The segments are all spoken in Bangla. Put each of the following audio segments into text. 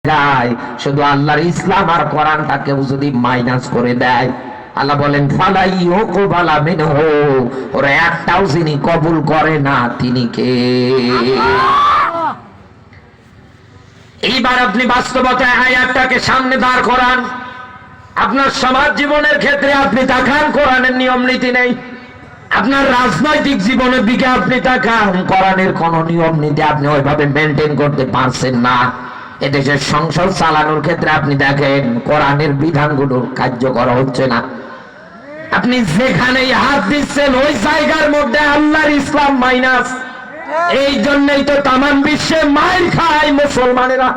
শুধু আল্লাহর ইসলাম আর কোরআনটা কেউ যদি মাইনাস করে দেয়, আল্লাহ বলেন ফালাই ইউকবালা মিনহু, ওরা একটাও যিনি কবুল করে না তিনি কে? এইবার আপনি বাস্তবতায় আয়াতটাকে সামনে দাঁড় করান। আপনার সমাজ জীবনের ক্ষেত্রে আপনি তাকান, কোরআনের নিয়ম নীতি নেই। আপনার রাজনৈতিক জীবনের দিকে আপনি তাকান, কোরআনের কোন নিয়ম নীতি আপনি ওইভাবে মেনটেন করতে পারছেন না। এদেশের সংসদ চালানোর ক্ষেত্রে আপনি দেখেন কোরআনের বিধানগুলো কার্যকর হচ্ছে না। আপনি যেখানেই হাত দিচ্ছেন ওই জায়গার মধ্যে আল্লাহর ইসলাম মাইনাস। এই জন্যই তো তামাম বিশ্বে মাইর খায় মুসলমানেরা।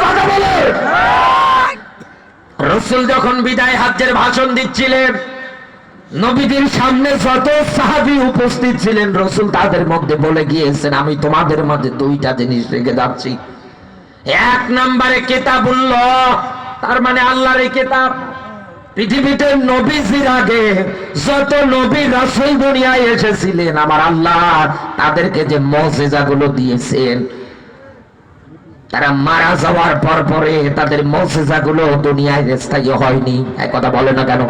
কথা বলে রাসূল যখন বিদায় হজ্জের ভাষণ দিচ্ছিলেন, নবীদের সামনে যত সাহাবী উপস্থিত ছিলেন, রাসূল তাদের মধ্যে বলে গিয়েছেন, আমি তোমাদের মধ্যে দুইটা জিনিস রেখে যাচ্ছি। এক নম্বরে কিতাবুল্লাহ, তার মানে আল্লাহর এই কিতাব। পৃথিবীতে নবীজির আগে যত নবী রাসূল দুনিয়ায় এসেছিলেন, আমার আল্লাহ তাদেরকে যে মুজিজাগুলো দিয়েছেন, তারা মারা যাওয়ার পর পরে তাদের মুজিজাগুলো দুনিয়ায় স্থায়ী হয়নি। এক কথা বলে না কেন?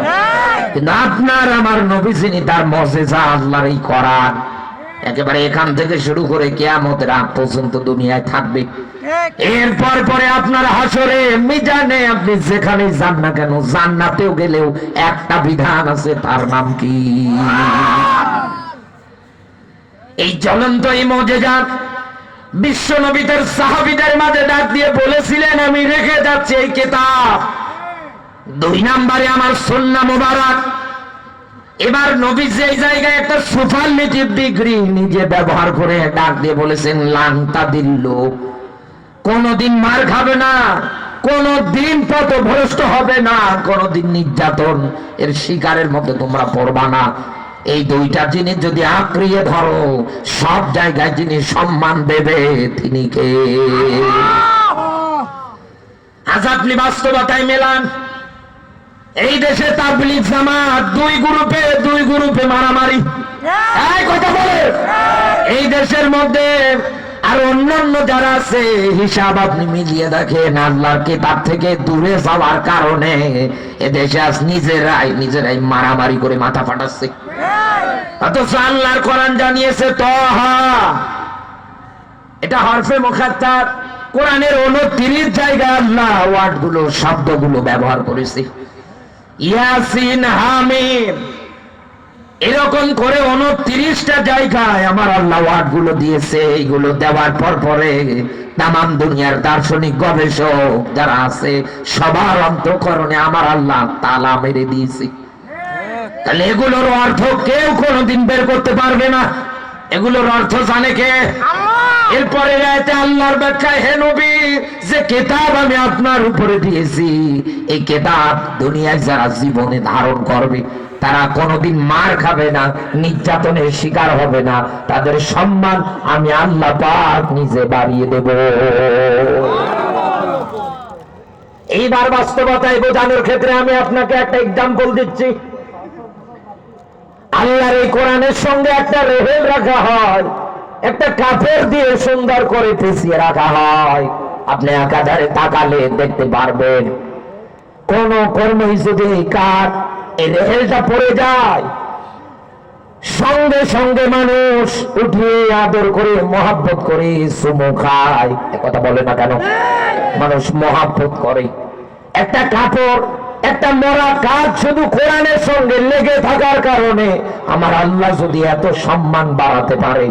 কিন্তু আপনার আমার নবী যিনি, তার মুজিজা আল্লাহর এই কোরআন, একেবারে এখান থেকে শুরু করে কিয়ামতের আগ পর্যন্ত দুনিয়ায় থাকবে। এরপর পরে আপনার হাসরে মিজানে আপনি যেখানে যান না কেন, জান্নাতেও গেলেও একটা বিধান আছে, তার নাম কি? এই জ্বলন্ত এই মুজিজা বিশ্ব নবীদের সাহাবীদের মাঝে ডাক দিয়ে বলেছিলেন, আমি রেখে যাচ্ছি এই কিতাব। দুই নম্বরে আমার সুন্নাহ মুবারক। এবার নবী যে জায়গায় একটা সুপারলেটিভ ডিগ্রি নিজে ব্যবহার করে ডাক দিয়ে বলেছেন, লান তাদিল্লু, কোনদিন মার খাবে না, কোনদিন পথভ্রষ্ট হবে না, কোনদিন নির্যাতন এর শিকারের মধ্যে তোমরা পড়বা না। এই দুইটা জিনিস যদি আঁকড়িয়ে ধরো, সব জায়গায় যিনি সম্মান দেবে তিনি কে? আজ আপনি বাস্তবতায় মেলান, এই দেশে তাবলীগ জামাত দুই গ্রুপে মারামারি। কথা বলে এই দেশের মধ্যে আর অন্যান্য যারা আছে, হিসাব আপনি মিলিয়ে দেখেন, আল্লাহর কিতাব থেকে দূরে যাওয়ার কারণে এদেশে আজ নিজেরাই মারামারি করে মাথা ফাটাচ্ছে। অথচ আল্লাহর কোরআন জানিয়েছে তাহা, এটা হরফে মুখাত্তার, কোরআনের 29 জায়গায় আল্লাহ ওয়ার্ডগুলো, শব্দগুলো ব্যবহার করেছে। ইয়াসিন, হামিম, এরকম করে 29টা জায়গায় আমার আল্লাহ ওয়ার্ডগুলো দিয়েছে। এইগুলো দেওয়ার পর পরে তামাম দুনিয়ার দার্শনিক গবেষক যারা আছে, সবার অন্তঃকরণে আমার আল্লাহ তালা মেরে দিয়েছে। তাহলে এগুলোর অর্থ কেউ কোনোদিন বের করতে পারবে না। এগুলোর অর্থ জানে কে? এরপরে রাতে আল্লাহর ব্যাখ্যায়, হে নবী, যে কিতাব আমি আপনার উপরে দিয়েছি, এই কিতাব দুনিয়ায় যারা জীবনে ধারণ করবে তারা কোনোদিন মার খাবে না, নির্যাতনের শিকার হবে না, তাদের সম্মান আমি আল্লাহ পাক নিজে বাড়িয়ে দেব। এইবার বাস্তবতায় বোঝানোর ক্ষেত্রে আমি আপনাকে একটা এক্সাম্পল দিচ্ছি। আল্লাহর এই কোরআনের সঙ্গে একটা রেহেল রাখা হয়, একটা কাপড় দিয়ে সুন্দর করে পেঁচিয়ে রাখা হয়। আপনি একাধারে তাকালে দেখতে পারবেন, কোন কর্মই যদি কার এই রেহেলটা পড়ে যায়, সঙ্গে সঙ্গে মানুষ উঠিয়ে আদর করে মহাব্বত করে চুমু খায়। কথা বলে না কেন? মানুষ মহাব্বত করে। একটা কাপড়, একটা মরা কাজ শুধু কোরআনের সঙ্গে লেগে থাকার কারণে আমার আল্লাহ যদি এত সম্মান বাড়াতে পারে,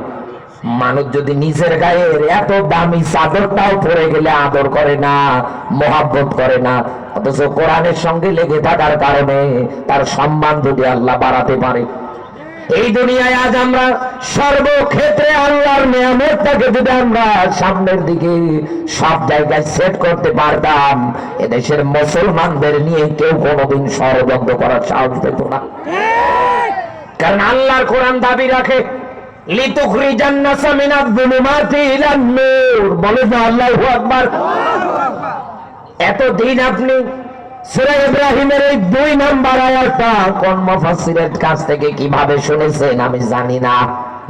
মানুষ যদি নিজের গায়ের এত দামি চাদরটাও পরে গেলে আদর করে না, মহাব্বত করে না, অথচ কোরআনের সঙ্গে লেগে থাকার কারণে তার সম্মান যদি আল্লাহ বাড়াতে পারে। এই দুনিয়ায় আজ আমরা সর্বক্ষেত্রে আল্লাহর নিয়ামতটাকে যদি আমরা সামনের দিকে সব জায়গায় সেট করতে পারতাম, এদেশের মুসলমানদের নিয়ে কেউ কোনোদিন ষড়যন্ত্র করার সাহস পেত না। কারণ আল্লাহর কোরআন দাবি রাখে, লিতুখরিজান নাসা মিনাজ যুলুমাতি ইলান নূর। বলে না আল্লাহু আকবার। এতদিন আপনি সূরা ইব্রাহিমের এই 2 নম্বর আয়াতটা কোন মুফাসসিরের কাছ থেকে কিভাবে শুনেছেন আমি জানি না।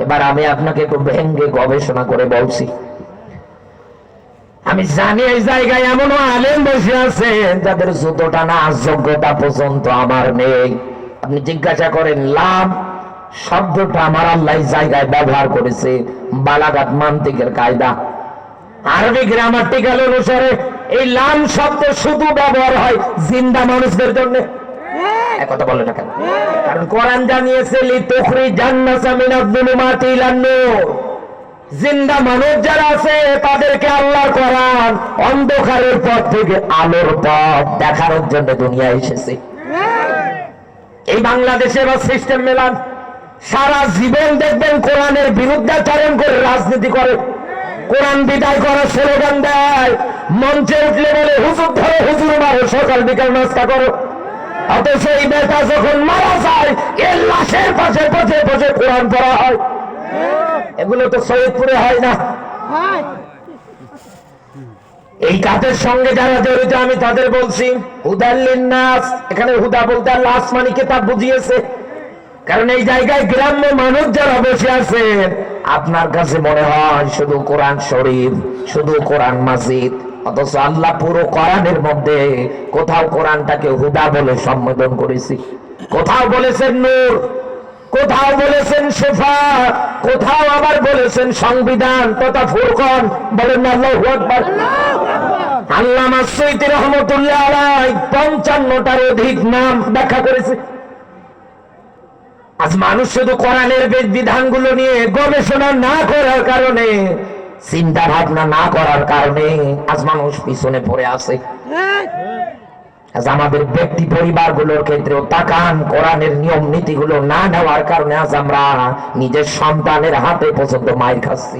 এবার আমি আপনাকে একটু ভেঙে গবেষণা করে বলছি। আমি জানি এই জায়গায় এমনও আলেম বসে আছেন যাদের জুতোটা না যোগ্যতা পর্যন্ত আমার নেই। আপনি জিজ্ঞাসা করেন লাম শব্দটা আমার আল্লাহ জায়গায় ব্যবহার করেছে বালাগাত মান্তিকের কায়দা, আরবি গ্রামাটিক্যাল অনুসারে এই লাম শব্দ শুধু ব্যবহার হয় জিন্দা মানুষদের জন্য। কথা বলে না কেন? কারণ কোরআন জানিয়েছে লিতুখরিজান নাসা মিনাজ যুলুমাতি ইলান নূর, জিন্দা মানুষ যারা আছে তাদেরকে আল্লাহর কোরআন অন্ধকারের পথ থেকে আলোর পথ দেখানোর জন্য দুনিয়ায় এসেছে। এই বাংলাদেশে বা সিস্টেম মেলান সারা জীবন দেখবেন কোরআনের বিরুদ্ধাচরণ করে রাজনীতি করে, কোরআন বিদায় করার স্লোগান দেয়, মঞ্চে উঠলে বলে হুজুর ধরো হুজুর মারো সকাল বিকাল নাস্তা করো। অথচ এই বেটা যখন মারা যায় এর লাশের পাশে পাশে পাশে কোরআন পড়া হয়। এগুলো তো সৈয়দপুরে হয় না। এই কাজের সঙ্গে যারা জড়িত আমি তাদের বলছি হুদাল্লিন নাস, এখানে হুদা বলতে আল্লাহ আসমানি কিতাব বুঝিয়েছে। কারণ এই জায়গায় গ্রাম্য মানুষ যারা বসে আছেন আপনার কাছে মনে হয় শুধু কোরআন শরীফ, শুধু কোরআন মাজিদ, অথচ আল্লাহ পুরো কোরআনের মধ্যে কোথাও কোরআনটাকে হুদা বলে সম্বোধন করেছি, কোথাও বলেছেন নূর, কোথাও বলেছেন শিফা, কোথাও আবার বলেছেন সংবিধান তথা ফুরকান। বলেন আল্লাহু আকবার। আল্লামা সৈয়দী রহমাতুল্লাহ আলাইহি 55টার অধিক নাম ব্যাখ্যা করেছে। আজ মানুষ শুধু কোরআনের বিধানগুলো নিয়ে গবেষণা না করার কারণে, চিন্তা ভাবনা না করার কারণে আজ মানুষ পিছনে পড়ে আছে। আজ আমাদের ব্যক্তি পরিবারগুলোর ক্ষেত্রেও তাকান, কোরআনের নিয়ম নীতিগুলো না নেওয়ার কারণে আজ আমরা নিজের সন্তানের হাতে পর্যন্ত মাইর খাচ্ছি।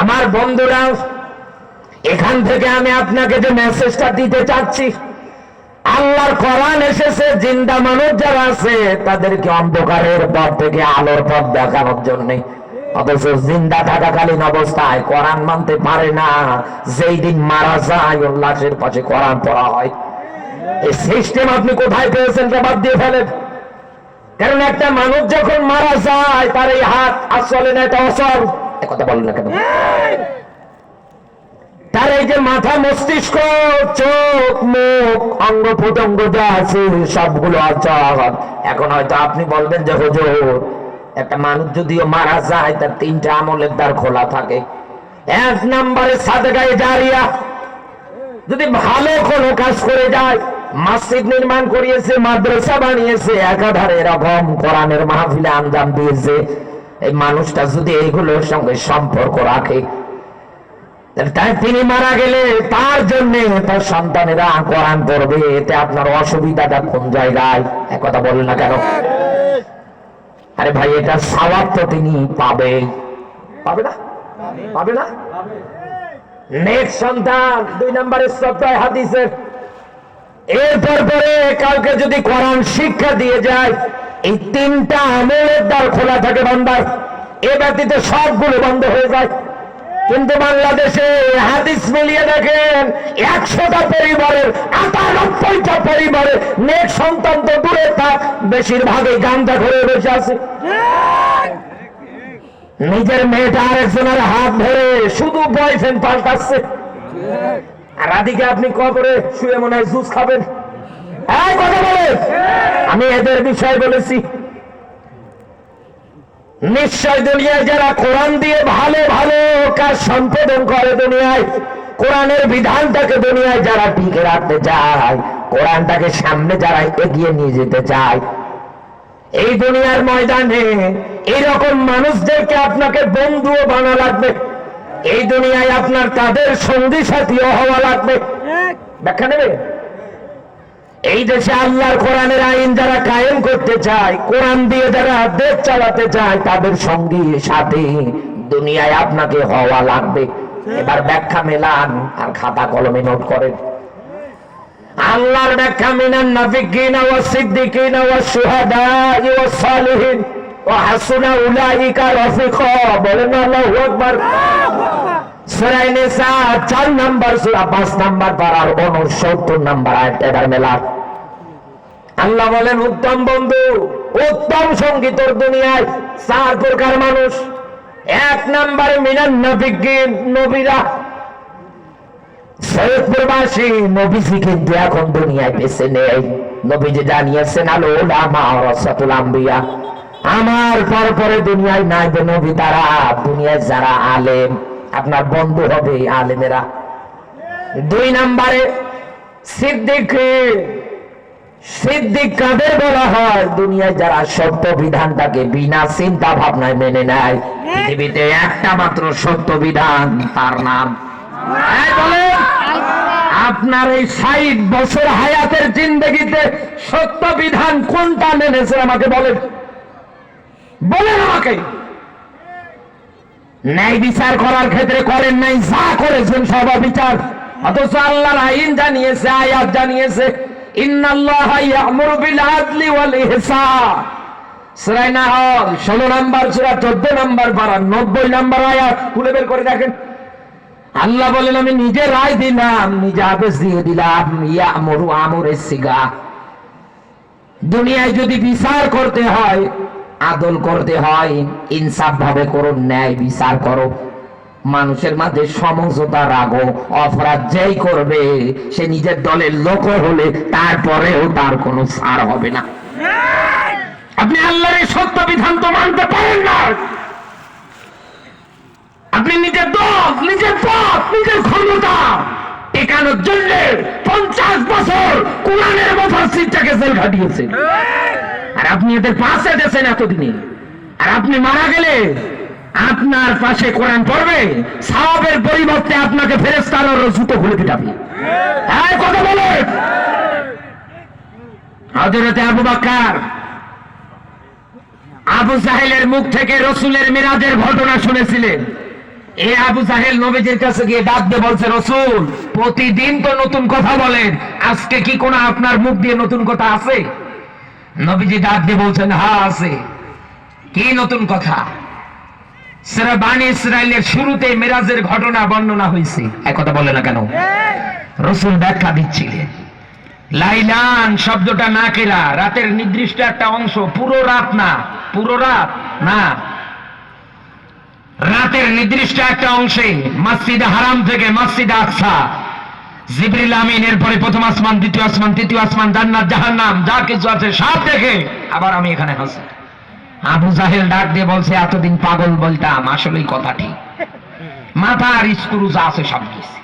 আমার বন্ধুরা, এখান থেকে আমি আপনাকে যে মেসেজটা দিতে চাচ্ছি, আল্লাহর কোরআন এসেছে জিন্দা মানুষ যারা আছে তাদেরকে অন্ধকারের পথ থেকে আলোর পথ দেখানোর জন্য। অথচ জিন্দা থাকাকালীন অবস্থায় কোরআন মানতে পারে না, যেই দিন মারা যায় ওর লাশের পাশে কোরআন পড়া হয়। এই সিস্টেম আপনি কোথায় পেয়েছেন তা বাদ দিয়ে ফেলেন। কারণ একটা মানুষ যখন মারা যায় তার এই হাত আসলে না, এটা অচল। কথা বলেন না কেন? তার এই যে মাথা, মস্তিষ্ক, চোখ, মুখ, অঙ্গ প্রত্যঙ্গ যা আছে সবগুলো অচল। এখন হয়তো আপনি বলবেন যে হুজুর একটা মানুষ যদিও মারা যায় তার 3টা আমলের দ্বার খোলা থাকে। 1 নম্বরে সাদকায়ে জারিয়া, যদি ভালো কোনো কাজ করে যায়, মসজিদ নির্মাণ করিয়েছে, মাদ্রাসা বানিয়েছে, একাধারে এরকম কোরআনের মাহফিলে আঞ্জাম দিয়েছে, এই মানুষটা যদি এইগুলোর সঙ্গে সম্পর্ক রাখে, তাই তিনি মারা গেলে তার জন্য তার সন্তানেরা কোরআন পড়বে। এতে আপনার অসুবিধাটা কোন জায়গায়? কথা বলেন না কেন? আরে ভাই, এটা সওয়াব তো তিনি পাবে, পাবে না? পাবে না? নেক্সট সন্তান 2 নম্বরের সপ্তাহে হাদিসের। এরপর পরে কাউকে যদি কোরআন শিক্ষা দিয়ে যায়, এই 3টা আমলের দ্বার খোলা থাকে বান্দার, এ ব্যতীত সবগুলো বন্ধ হয়ে যায়। কিন্তু বাংলাদেশে হাদিস মিলিয়ে দেখেন 100টা পরিবারের 98টা পরিবারের নেক্সট সন্তান তো দূরে থাক, বেশিরভাগই গাঁজা ঘরে বসে আছে। নিজের মেয়েটা আরেকজনের হাত ধরে শুধু বয়ফ্রেন্ড পাল্টাচ্ছে। আর রাধিকে আপনি কবরে শুয়ে মনে হয় জুস খাবেন। কথা বলে আমি এদের বিষয় বলেছি। নিশ্চয় দুনিয়ায় যারা কোরআন দিয়ে ভালো ভালো কাজ সম্পাদন করে, দুনিয়ায় কোরআনের বিধানটাকে দুনিয়ায় যারা টিকে রাখতে চায়, কোরআনটাকে সামনে যারা এগিয়ে নিয়ে যেতে চায়, এই দুনিয়ার ময়দানে এইরকম মানুষদেরকে আপনাকে বন্ধুও বানা লাগবে। এই দুনিয়ায় আপনার তাদের সঙ্গী সাথীও হওয়া লাগবে। ব্যাখ্যা নেবে? এই দেশে আল্লাহর কোরআনের আইন যারা কায়েম করতে চায়, কোরআন দিয়ে যারা দেশ চালাতে চায়, তাদের সঙ্গী সাথী দুনিয়ায় আপনাকে হওয়া লাগবে। এবার ব্যাখ্যা মেলান আর খাতা কলমে নোট করেন। আল্লাহর ব্যাখ্যা মিনান নাবিয়্যিনা ওয়াস সিদ্দিকিনা ওয়াস শুহাদা'i ওয়াস সালিহিন ওয়া হাসুনা উলাইকা রাফিকা। বলেন আল্লাহু আকবার। সূরা নিসা 4 নম্বর সূরা 5 নম্বর পারার 69 নম্বর আয়াত। এবার মেলা আল্লাহ বলেন উত্তম বন্ধু, উত্তম সঙ্গী তোর দুনিয়ায় 4 প্রকার মানুষ। এক নম্বরে মিনান নবিগিন, নবীরা। সৈয়দপুরবাসী নবীজি কিন্তু এখন দুনিয়ায় বেঁচে নেই। নবীজি জানিয়েছেন আল উলামা ওয়ারাসাতুল আম্বিয়া, আমার পরে দুনিয়ায় নাই নবী তারা, দুনিয়ায় যারা আলেম আপনার বন্ধু হবে আলেমেরা। দুই নম্বরে সিদ্দিক। সিদ্দিক কাদের বলা হয়? দুনিয়ায় যারা সত্য বিধানটাকে বিনা চিন্তা ভাবনায় মেনে নেয়। পৃথিবীতে একটা মাত্র সত্য বিধান, তার নাম বলেন। আপনার এই 60 বছর হায়াতের জিন্দেগিতে সত্য বিধান কোনটা মেনেছে আমাকে বলেন, বলেন আমাকে। ন্যায় বিচার করার ক্ষেত্রে করেন নাই, যা করেছেন সব বিচার। অথচ আল্লাহর আইন জানিয়েছে, আয়াত জানিয়েছে, ইন্নাল্লাহা ইয়া'মুরু বিল আদলি ওয়াল ইহসান। সূরা নাহল 16 নম্বর সূরা 14 নম্বর পারা 90 নম্বর আয়াত খুলে বের করে দেখেন। আল্লাহ বলেন আমি নিজে রায় দিলাম, নিজে আদেশ দিয়ে দিলাম। ইয়া'মুরু আমরের সিগা। দুনিয়ায় যদি বিচার করতে হয়, আদল করতে হয়, ইনসাফ ভাবে করো, ন্যায় বিচার করো। মানুষের মাঝে সমঝোতা রাখো। অপরাধ যেই করবে সে নিজের দলের লোক হলে তারপরেও তার কোনো ছাড় হবে না। আপনি আল্লাহর এই সত্য বিধান তো মানতে পারেন না। আপনি নিজের দল, নিজের পথ, নিজের ক্ষমতা টেকানোর জন্য 50 বছর কোরআনের মুফাসসিরটাকে জেল খাটিয়েছেন। আর আপনি এদের পাশে দিয়েছেন এতদিনে। আর আপনি মারা গেলে আপনার পাশে কোরআন পড়বে, সওয়াবের পরিবর্তে আপনাকে ফেরেশতারা জুতো খুলে পিটাবে। এই কথা বলে হযরত আবু বকর আবু জাহেলের মুখ থেকে রাসূলের মিরাজের ঘটনা শুনেছিলেন। এই আবু জাহেল নবীজির কাছে গিয়ে ডাক দিয়ে বলছে, রাসূল প্রতিদিন তো নতুন কথা বলেন, আজকে কি কোনো আপনার মুখ দিয়ে নতুন কথা আছে? নবীজি ডাক দিয়ে বলছেন, হ্যাঁ আছে। কি নতুন কথা? সূরা বানী ইসরাঈলের শুরুতে মিরাজের ঘটনা বর্ণনা হয়েছে। এক কথা বলে না কেন? রাসূল ব্যাখ্যা দিচ্ছিলেন। লাইলান শব্দটা নাকিরা, রাতের নির্দিষ্ট একটা অংশ, পুরো রাত না, পুরো রাত না, রাতের নির্দিষ্ট একটা অংশে মসজিদে হারাম থেকে মসজিদে আকসা, জিবরিল আমিন, এরপরে প্রথম আসমান, দ্বিতীয় আসমান, তৃতীয় আসমান, জান্নাত জাহান্নাম যা কিছু আছে সব দেখে আবার আমি এখানে হাসি। আবু জাহেল ডাক দিয়ে বলছে, এতদিন পাগল বলতাম, আসলেই কথা ঠিক, মাথার স্ক্রু যা আছে সব কিছু।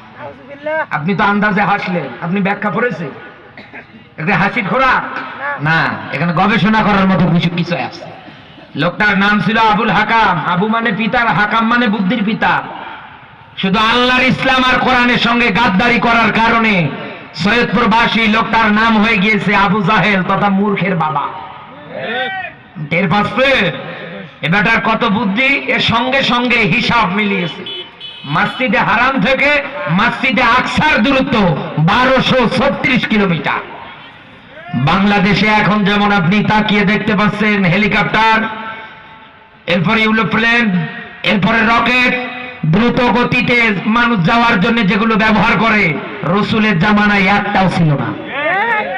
আপনি তো আন্দাজে হাসলেন, আপনি ব্যাখ্যা করেছেন, একটা হাসির খোরাক না, এখানে গবেষণা করার মতো কিছু আছে। লোকটার নাম ছিল আবুল হাকাম। আবু মানে পিতার, হাকাম মানে বুদ্ধির পিতা। শুধু আল্লাহর ইসলাম আর কোরআনের সঙ্গে গাদ্দারি করার কারণে সৈয়দপুরবাসী লোকটার নাম হয়ে গিয়েছে আবু জাহেল তথা মূর্খের বাবা। টের পাচ্ছে এ বেটার কত বুদ্ধি। এর সঙ্গে সঙ্গে হিসাব মিলিয়েছে। মসজিদে হারাম থেকে মসজিদে আকসার দূরত্ব 1236 কিলোমিটার। বাংলাদেশে এখন যেমন আপনি তাকিয়ে দেখতে পাচ্ছেন হেলিকপ্টার, এরপরে ইউরোপ্লেন, এরপরে রকেট, দ্রুত গতিতে মানুষ যাওয়ার জন্য যেগুলো ব্যবহার করে, রাসূলের জামানায় একটাও ছিল না।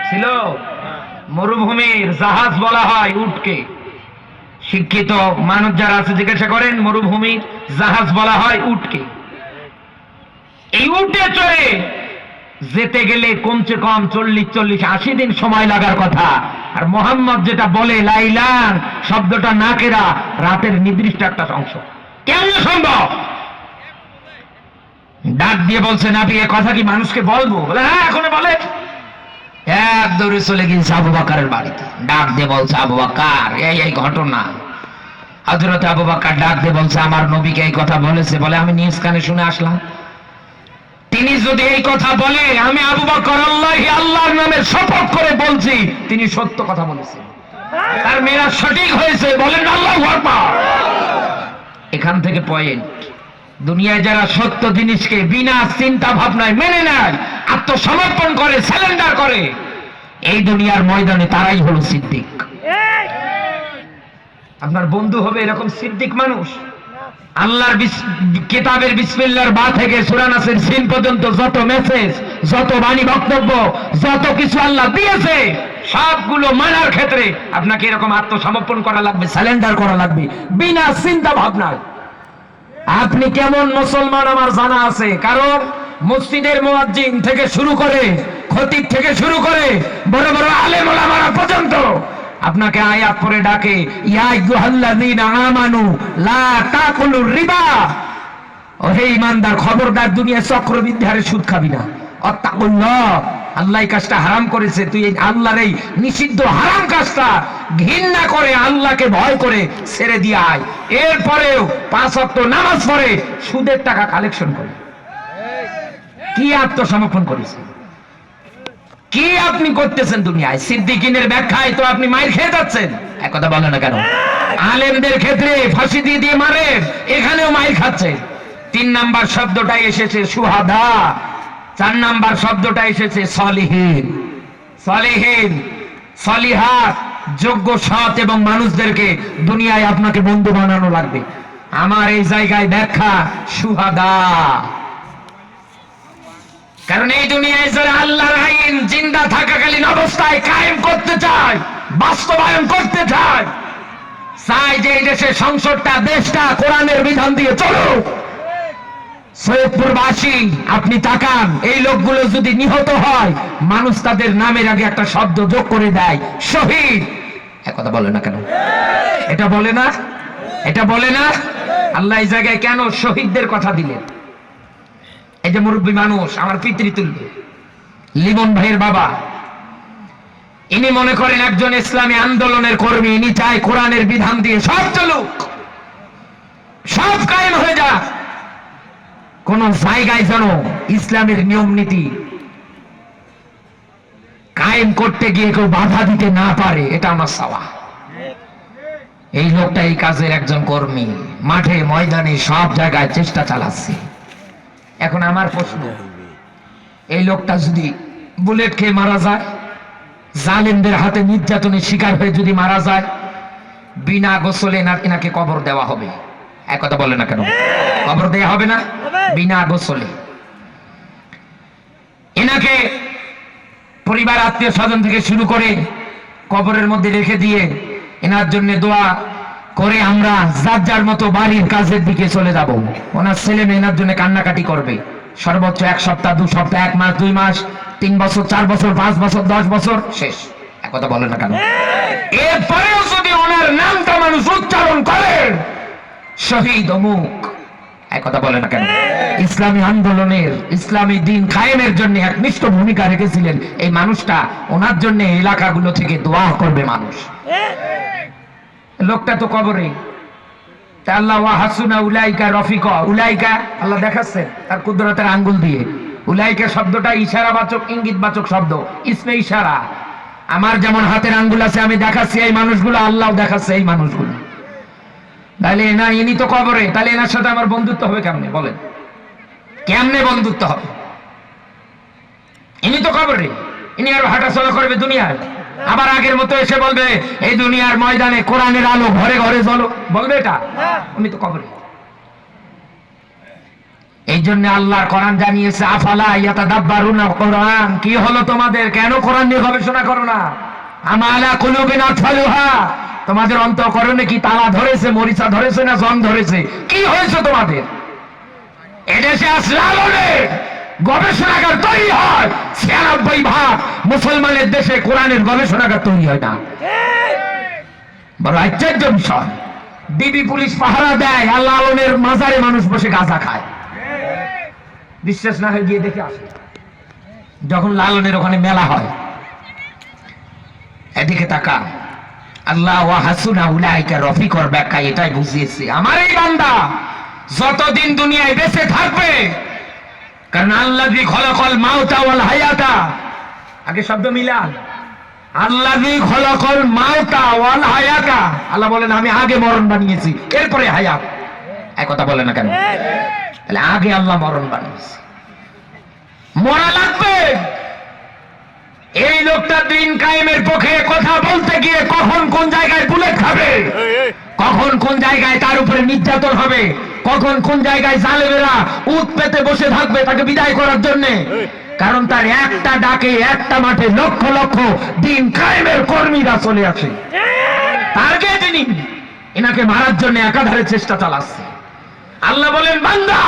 ছিল মরুভূমির জাহাজ বলা হয় উটকে। শিক্ষিত মানুষ যারা আছে জিজ্ঞাসা করেন, মরুভূমির জাহাজ বলা হয় উটকে। এই উটে চড়ে যেতে গেলে কমসে কম 40-80 দিন সময় লাগার কথা। আর মোহাম্মদ যেটা বলে লাইলান শব্দটা নাকেরা, রাতের নির্দিষ্ট একটা অংশ। কেমন সম্ভব? ডাক দিয়ে বলছে, নবী এ কথা কি মানুষকে বলবো? বলে হ্যাঁ এখন বলে। এক দৌড়ে চলে গিয়েছে আবু বকরের বাড়িতে। ডাক দিয়ে বলছে, আবু বকর এই ঘটনা। হযরত আবু বকর ডাক দিয়ে বলছে, আমার নবীকে এই কথা বলেছে। বলে আমি নিজ কানে শুনে আসলাম। তিনি যদি এই কথা বলে, আমি আবু বকর আল্লাহর নামে শপথ করে বলছি তিনি সত্য কথা বলেছেন, তার মেরাজ সঠিক হয়েছে। বলেন আল্লাহু আকবার। এখান থেকে পয়েন্ট, দুনিয়ায় যারা সত্য জিনিসকে বিনা চিন্তা ভাবনায় মেনে নেয়, আত্মসমর্পণ করে, সারেন্ডার করে, এই দুনিয়ার ময়দানে তারাই হলো সিদ্দিক। আপনার বন্ধু হবে এরকম সিদ্দিক মানুষ। আল্লাহর কিতাবের বিসমিল্লাহর বা থেকে সূরা নাসের সিন পর্যন্ত যত মেসেজ, যত বাণী, বক্তব্য, যত কিছু আল্লাহ দিয়েছে সবগুলো মানার ক্ষেত্রে আপনাকে এরকম আত্মসমর্পণ করা লাগবে, সারেন্ডার করা লাগবে বিনা চিন্তা ভাবনায়। আপনি কেমন মুসলমান আমার জানা আছে, কারণ মসজিদের মুয়াজ্জিন থেকে শুরু করে খতিব থেকে শুরু করে বড় বড় আলেম ওলামারা পর্যন্ত আপনাকে আয়াত পড়ে ডাকে, ইয়া আইয়ুহাল্লাযীনা আমানু লা তাকুলুর রিবা। ও হে ঈমানদার, খবরদার দুনিয়া চক্রবৃদ্ধি হারে সুদ খাবি না। আত্তাকুল্লাহ, আল্লাহ এই কাজটা হারাম করেছে, তুই এই আল্লাহর এই নিষিদ্ধ হারাম কাজটা ঘৃণা করে আল্লাহকে ভয় করে ছেড়ে দিয়ে আয়। এরপরেও 5 ওয়াক্ত নামাজ পড়ে সুদের টাকা কালেকশন করে কি আত্মসমর্পণ করেছে, কি আপনি করতেছেন দুনিয়ায়? সিদ্দিকিনের ব্যাখ্যায় তো আপনি মাইর খেয়ে যাচ্ছেন, এক কথা বলে না কেন? আলেমদের ক্ষেত্রে ফাঁসি দিয়ে দিয়ে মারে, এখানেও মাইর খাচ্ছে। 3 নাম্বার শব্দটা এসেছে সুহাদা, 4 নাম্বার শব্দটা এসেছে সলিহিন। সলিহিন, সলিহাত, যোগ্য, সৎ এবং মানুষদেরকে দুনিয়ায় আপনাকে বন্ধু বানানো লাগবে। আমার এই জায়গায় ব্যাখ্যা সুহাদা, কারণ এই দুনিয়ায় যারা আল্লাহর আইন জিন্দা থাকাকালীন অবস্থায় কায়েম করতে চায়, বাস্তবায়ন করতে চায়, চাই যে এই দেশের সংসদটা, দেশটা কোরআনের বিধান দিয়ে চলুক। সৈয়দপুরবাসী আপনি তাকান, এই লোকগুলো যদি নিহত হয়, মানুষ তাদের নামের আগে একটা শব্দ যোগ করে দেয়, শহীদ। এক কথা বলে না কেন? এটা বলে না, এটা বলে না। আল্লাহ এই জায়গায় কেন শহীদদের কথা দিলেন? এই যে মুরব্বী মানুষ, আমার পিতৃতুল্য লিমন ভাইয়ের বাবা, ইনি মনে করেন একজন ইসলামী আন্দোলনের কর্মী। ইনি চায় কোরআনের বিধান দিয়ে সব চলুক, সব কায়েম হয়ে যাক, কোন জায়গায় যেন ইসলামের নিয়ম নীতি কায়েম করতে গিয়ে কেউ বাধা দিতে না পারে, এটা আমার চাওয়া। এই লোকটা এই কাজের একজন কর্মী, মাঠে ময়দানে সব জায়গায় চেষ্টা চালাচ্ছে। এখন আমার প্রশ্ন, এই লোকটা যদি বুলেট খেয়ে মারা যায়, জালেমদের হাতে নির্যাতনের শিকার হয়ে যদি মারা যায়, বিনা গোসলে এনাকে কবর দেওয়া হবে। এক কথা বলে না কেন? কবর দেওয়া হবে না বিনা গোসলে। এনাকে পরিবার, আত্মীয় স্বজন থেকে শুরু করে কবরের মধ্যে রেখে দিয়ে এনার জন্য দোয়া করে আমরা যার যার মতো বাড়ির কাজের দিকে চলে যাব। ওনার ছেলে মেয়ে এনার জন্য কান্নাকাটি করবে, সর্বোচ্চ 1 সপ্তাহ, 2 সপ্তাহ, 1 মাস, 2 মাস, 3 বছর, 4 বছর, 5 বছর, 10 বছর, শেষ। এক কথা বলে না কেন? এরপরেও যদি ওনার নামটা মানুষ উচ্চারণ করে, শহীদ অমুক, এক কথা বলে না কেন? ইসলামী আন্দোলনের, ইসলামী দিন কায়েমের জন্য একনিষ্ঠ ভূমিকা রেখেছিলেন এই মানুষটা, ওনার জন্য এলাকাগুলো থেকে দোয়া করবে মানুষ। লোকটা তো কবরে। আল্লাহ ওয়া হাসুনা উলাইকা রফিকা, উলাইকা আল্লাহ দেখাচ্ছেন তার কুদরতের আঙ্গুল দিয়ে। উলাইকা শব্দটা ইশারাবাচক, ইঙ্গিতবাচক শব্দ, ইসমে ইশারা। আমার যেমন হাতের আঙ্গুল আছে, আমি দেখাচ্ছি এই মানুষগুলো, আল্লাহ দেখাচ্ছে এই মানুষগুলো। তাহলে না, ইনি তো কবরে, তাহলে এনার সাথে আমার বন্ধুত্ব হবে কেমনে? বলেন, কেমনে বন্ধুত্ব হবে? ইনি তো কবরে, ইনি আরো হাঁটাচলা করবে দুনিয়ায়, আবার আগের মতো এসে বলবে এই দুনিয়ার ময়দানে কোরআনের আলো ঘরে ঘরে জ্বলো, বলবে এটা? উনি তো কবরে। এই জন্য আল্লাহর কোরআন জানিয়েছে, আফালা ইয়াতাদাব্বারুনা কোরআন, কি হলো তোমাদের, কেন কোরআন নিয়ে গবেষণা করো না? আমালা কুলুবিন আতফালুহা, তোমাদের অন্তঃকরণে কি তালা ধরেছে, মরিচা ধরেছে না জং ধরেছে? কি হয়েছে তোমাদের? এদেশে আসলে গবেষণাগার তৈরি হয়, 96% মুসলমানের দেশে কোরআনের গবেষণাগার তৈরি হয় না। বড় আশ্চর্য বিষয়। ডিবি পুলিশ পাহারা দেয়, আল্লাহ আলমের মাজারে মানুষ বসে গাঁজা খায়। বিশ্বাস না হয়ে গিয়ে দেখে আসে, যখন লালনের ওখানে মেলা হয়। এদিকে তাকা, আল্লাহ ওয়া হাসুনা উলাইকা রফিকর ব্যাখ্যা এটাই বুঝিয়েছে, আমার এই বান্দা যতদিন দুনিয়ায় বেঁচে থাকবে, কারণ আল্লাযী খলাকাল মাউতা ওয়াল হায়াতা, আগে শব্দ মিলান, আল্লাযী খলাকাল মাউতা ওয়াল হায়াতা, আল্লাহ বলেন আমি আগে মরণ বানিয়েছি, এরপরে হায়াত। এক কথা বলে না কেন? তাহলে আগে আল্লাহ মরণ বানিয়েছে, মরা লাগবে। এই লোকটা দিন কায়েমের পক্ষে কথা বলতে গিয়ে কখন কোন জায়গায় বুলেট খাবে, কখন কোন জায়গায় তার উপরে নির্যাতন হবে, কখন কোন জায়গায় জালেমেরা উত পেতে বসে থাকবে তাকে বিদায় করার জন্য, কারণ তার একটা ডাকে একটা মাঠে লক্ষ লক্ষ দিন কায়েমের কর্মীরা চলে আসে। টার্গেট ইনি, এনাকে মারার জন্য একাধারে চেষ্টা চালাচ্ছে। আল্লাহ বলেন বান্দা,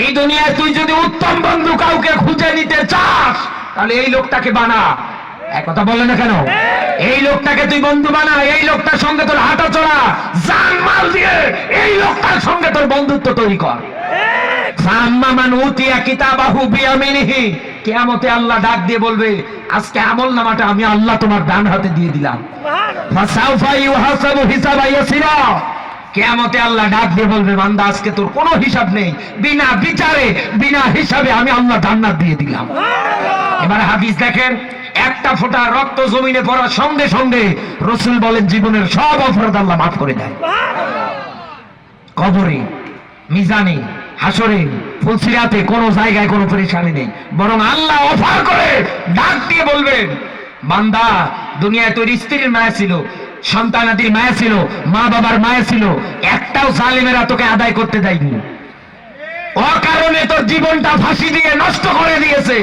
এই দুনিয়ায় তুই যদি উত্তম বন্ধু কাউকে খুঁজে নিতে চাস তাহলে এই লোকটাকে বানা। এক কথা বলে না কেন? এই লোকটাকে তুই বন্ধু বানা, এই লোকটার সঙ্গে তোর হাঁটা চলা জান মাল দিয়ে এই লোকটার সঙ্গে তোর বন্ধুত্ব তৈরি কর। কিয়ামতে আল্লাহ ডাক দিয়ে বলবে, আজকে আমল নামাটা আমি আল্লাহ তোমার ডান হাতে দিয়ে দিলাম। কিয়ামতে আল্লাহ ডাক দিয়ে বলবে, বান্দা আজকে তোর কোনো হিসাব নেই, বিনা বিচারে বিনা হিসাবে আমি আল্লাহ জান্নাত দিয়ে দিলাম। এবার হাদিস দেখেন, একটা ফোঁটা রক্ত জমিনে পড়ার সঙ্গে সঙ্গে রাসূল বলেন জীবনের সব অপরাধ আল্লাহ মাফ করে দেয়। কবরে, মিজানে, হাসরে, ফুলসিরাতে কোনো জায়গায় কোনো পরেশানি নেই, বরং আল্লাহ অফার করে ডাক দিয়ে বলবেন, বান্দা দুনিয়ায় তোর স্ত্রীর মায়া ছিল, সন্তানাদির মায়া ছিল, মা বাবার মায়া ছিল, একটাও জালেমেরা তোকে আদায় করতে দেয়নি। অকারণে তোর জীবনটা ফাঁসি দিয়ে নষ্ট করে দিয়েছে,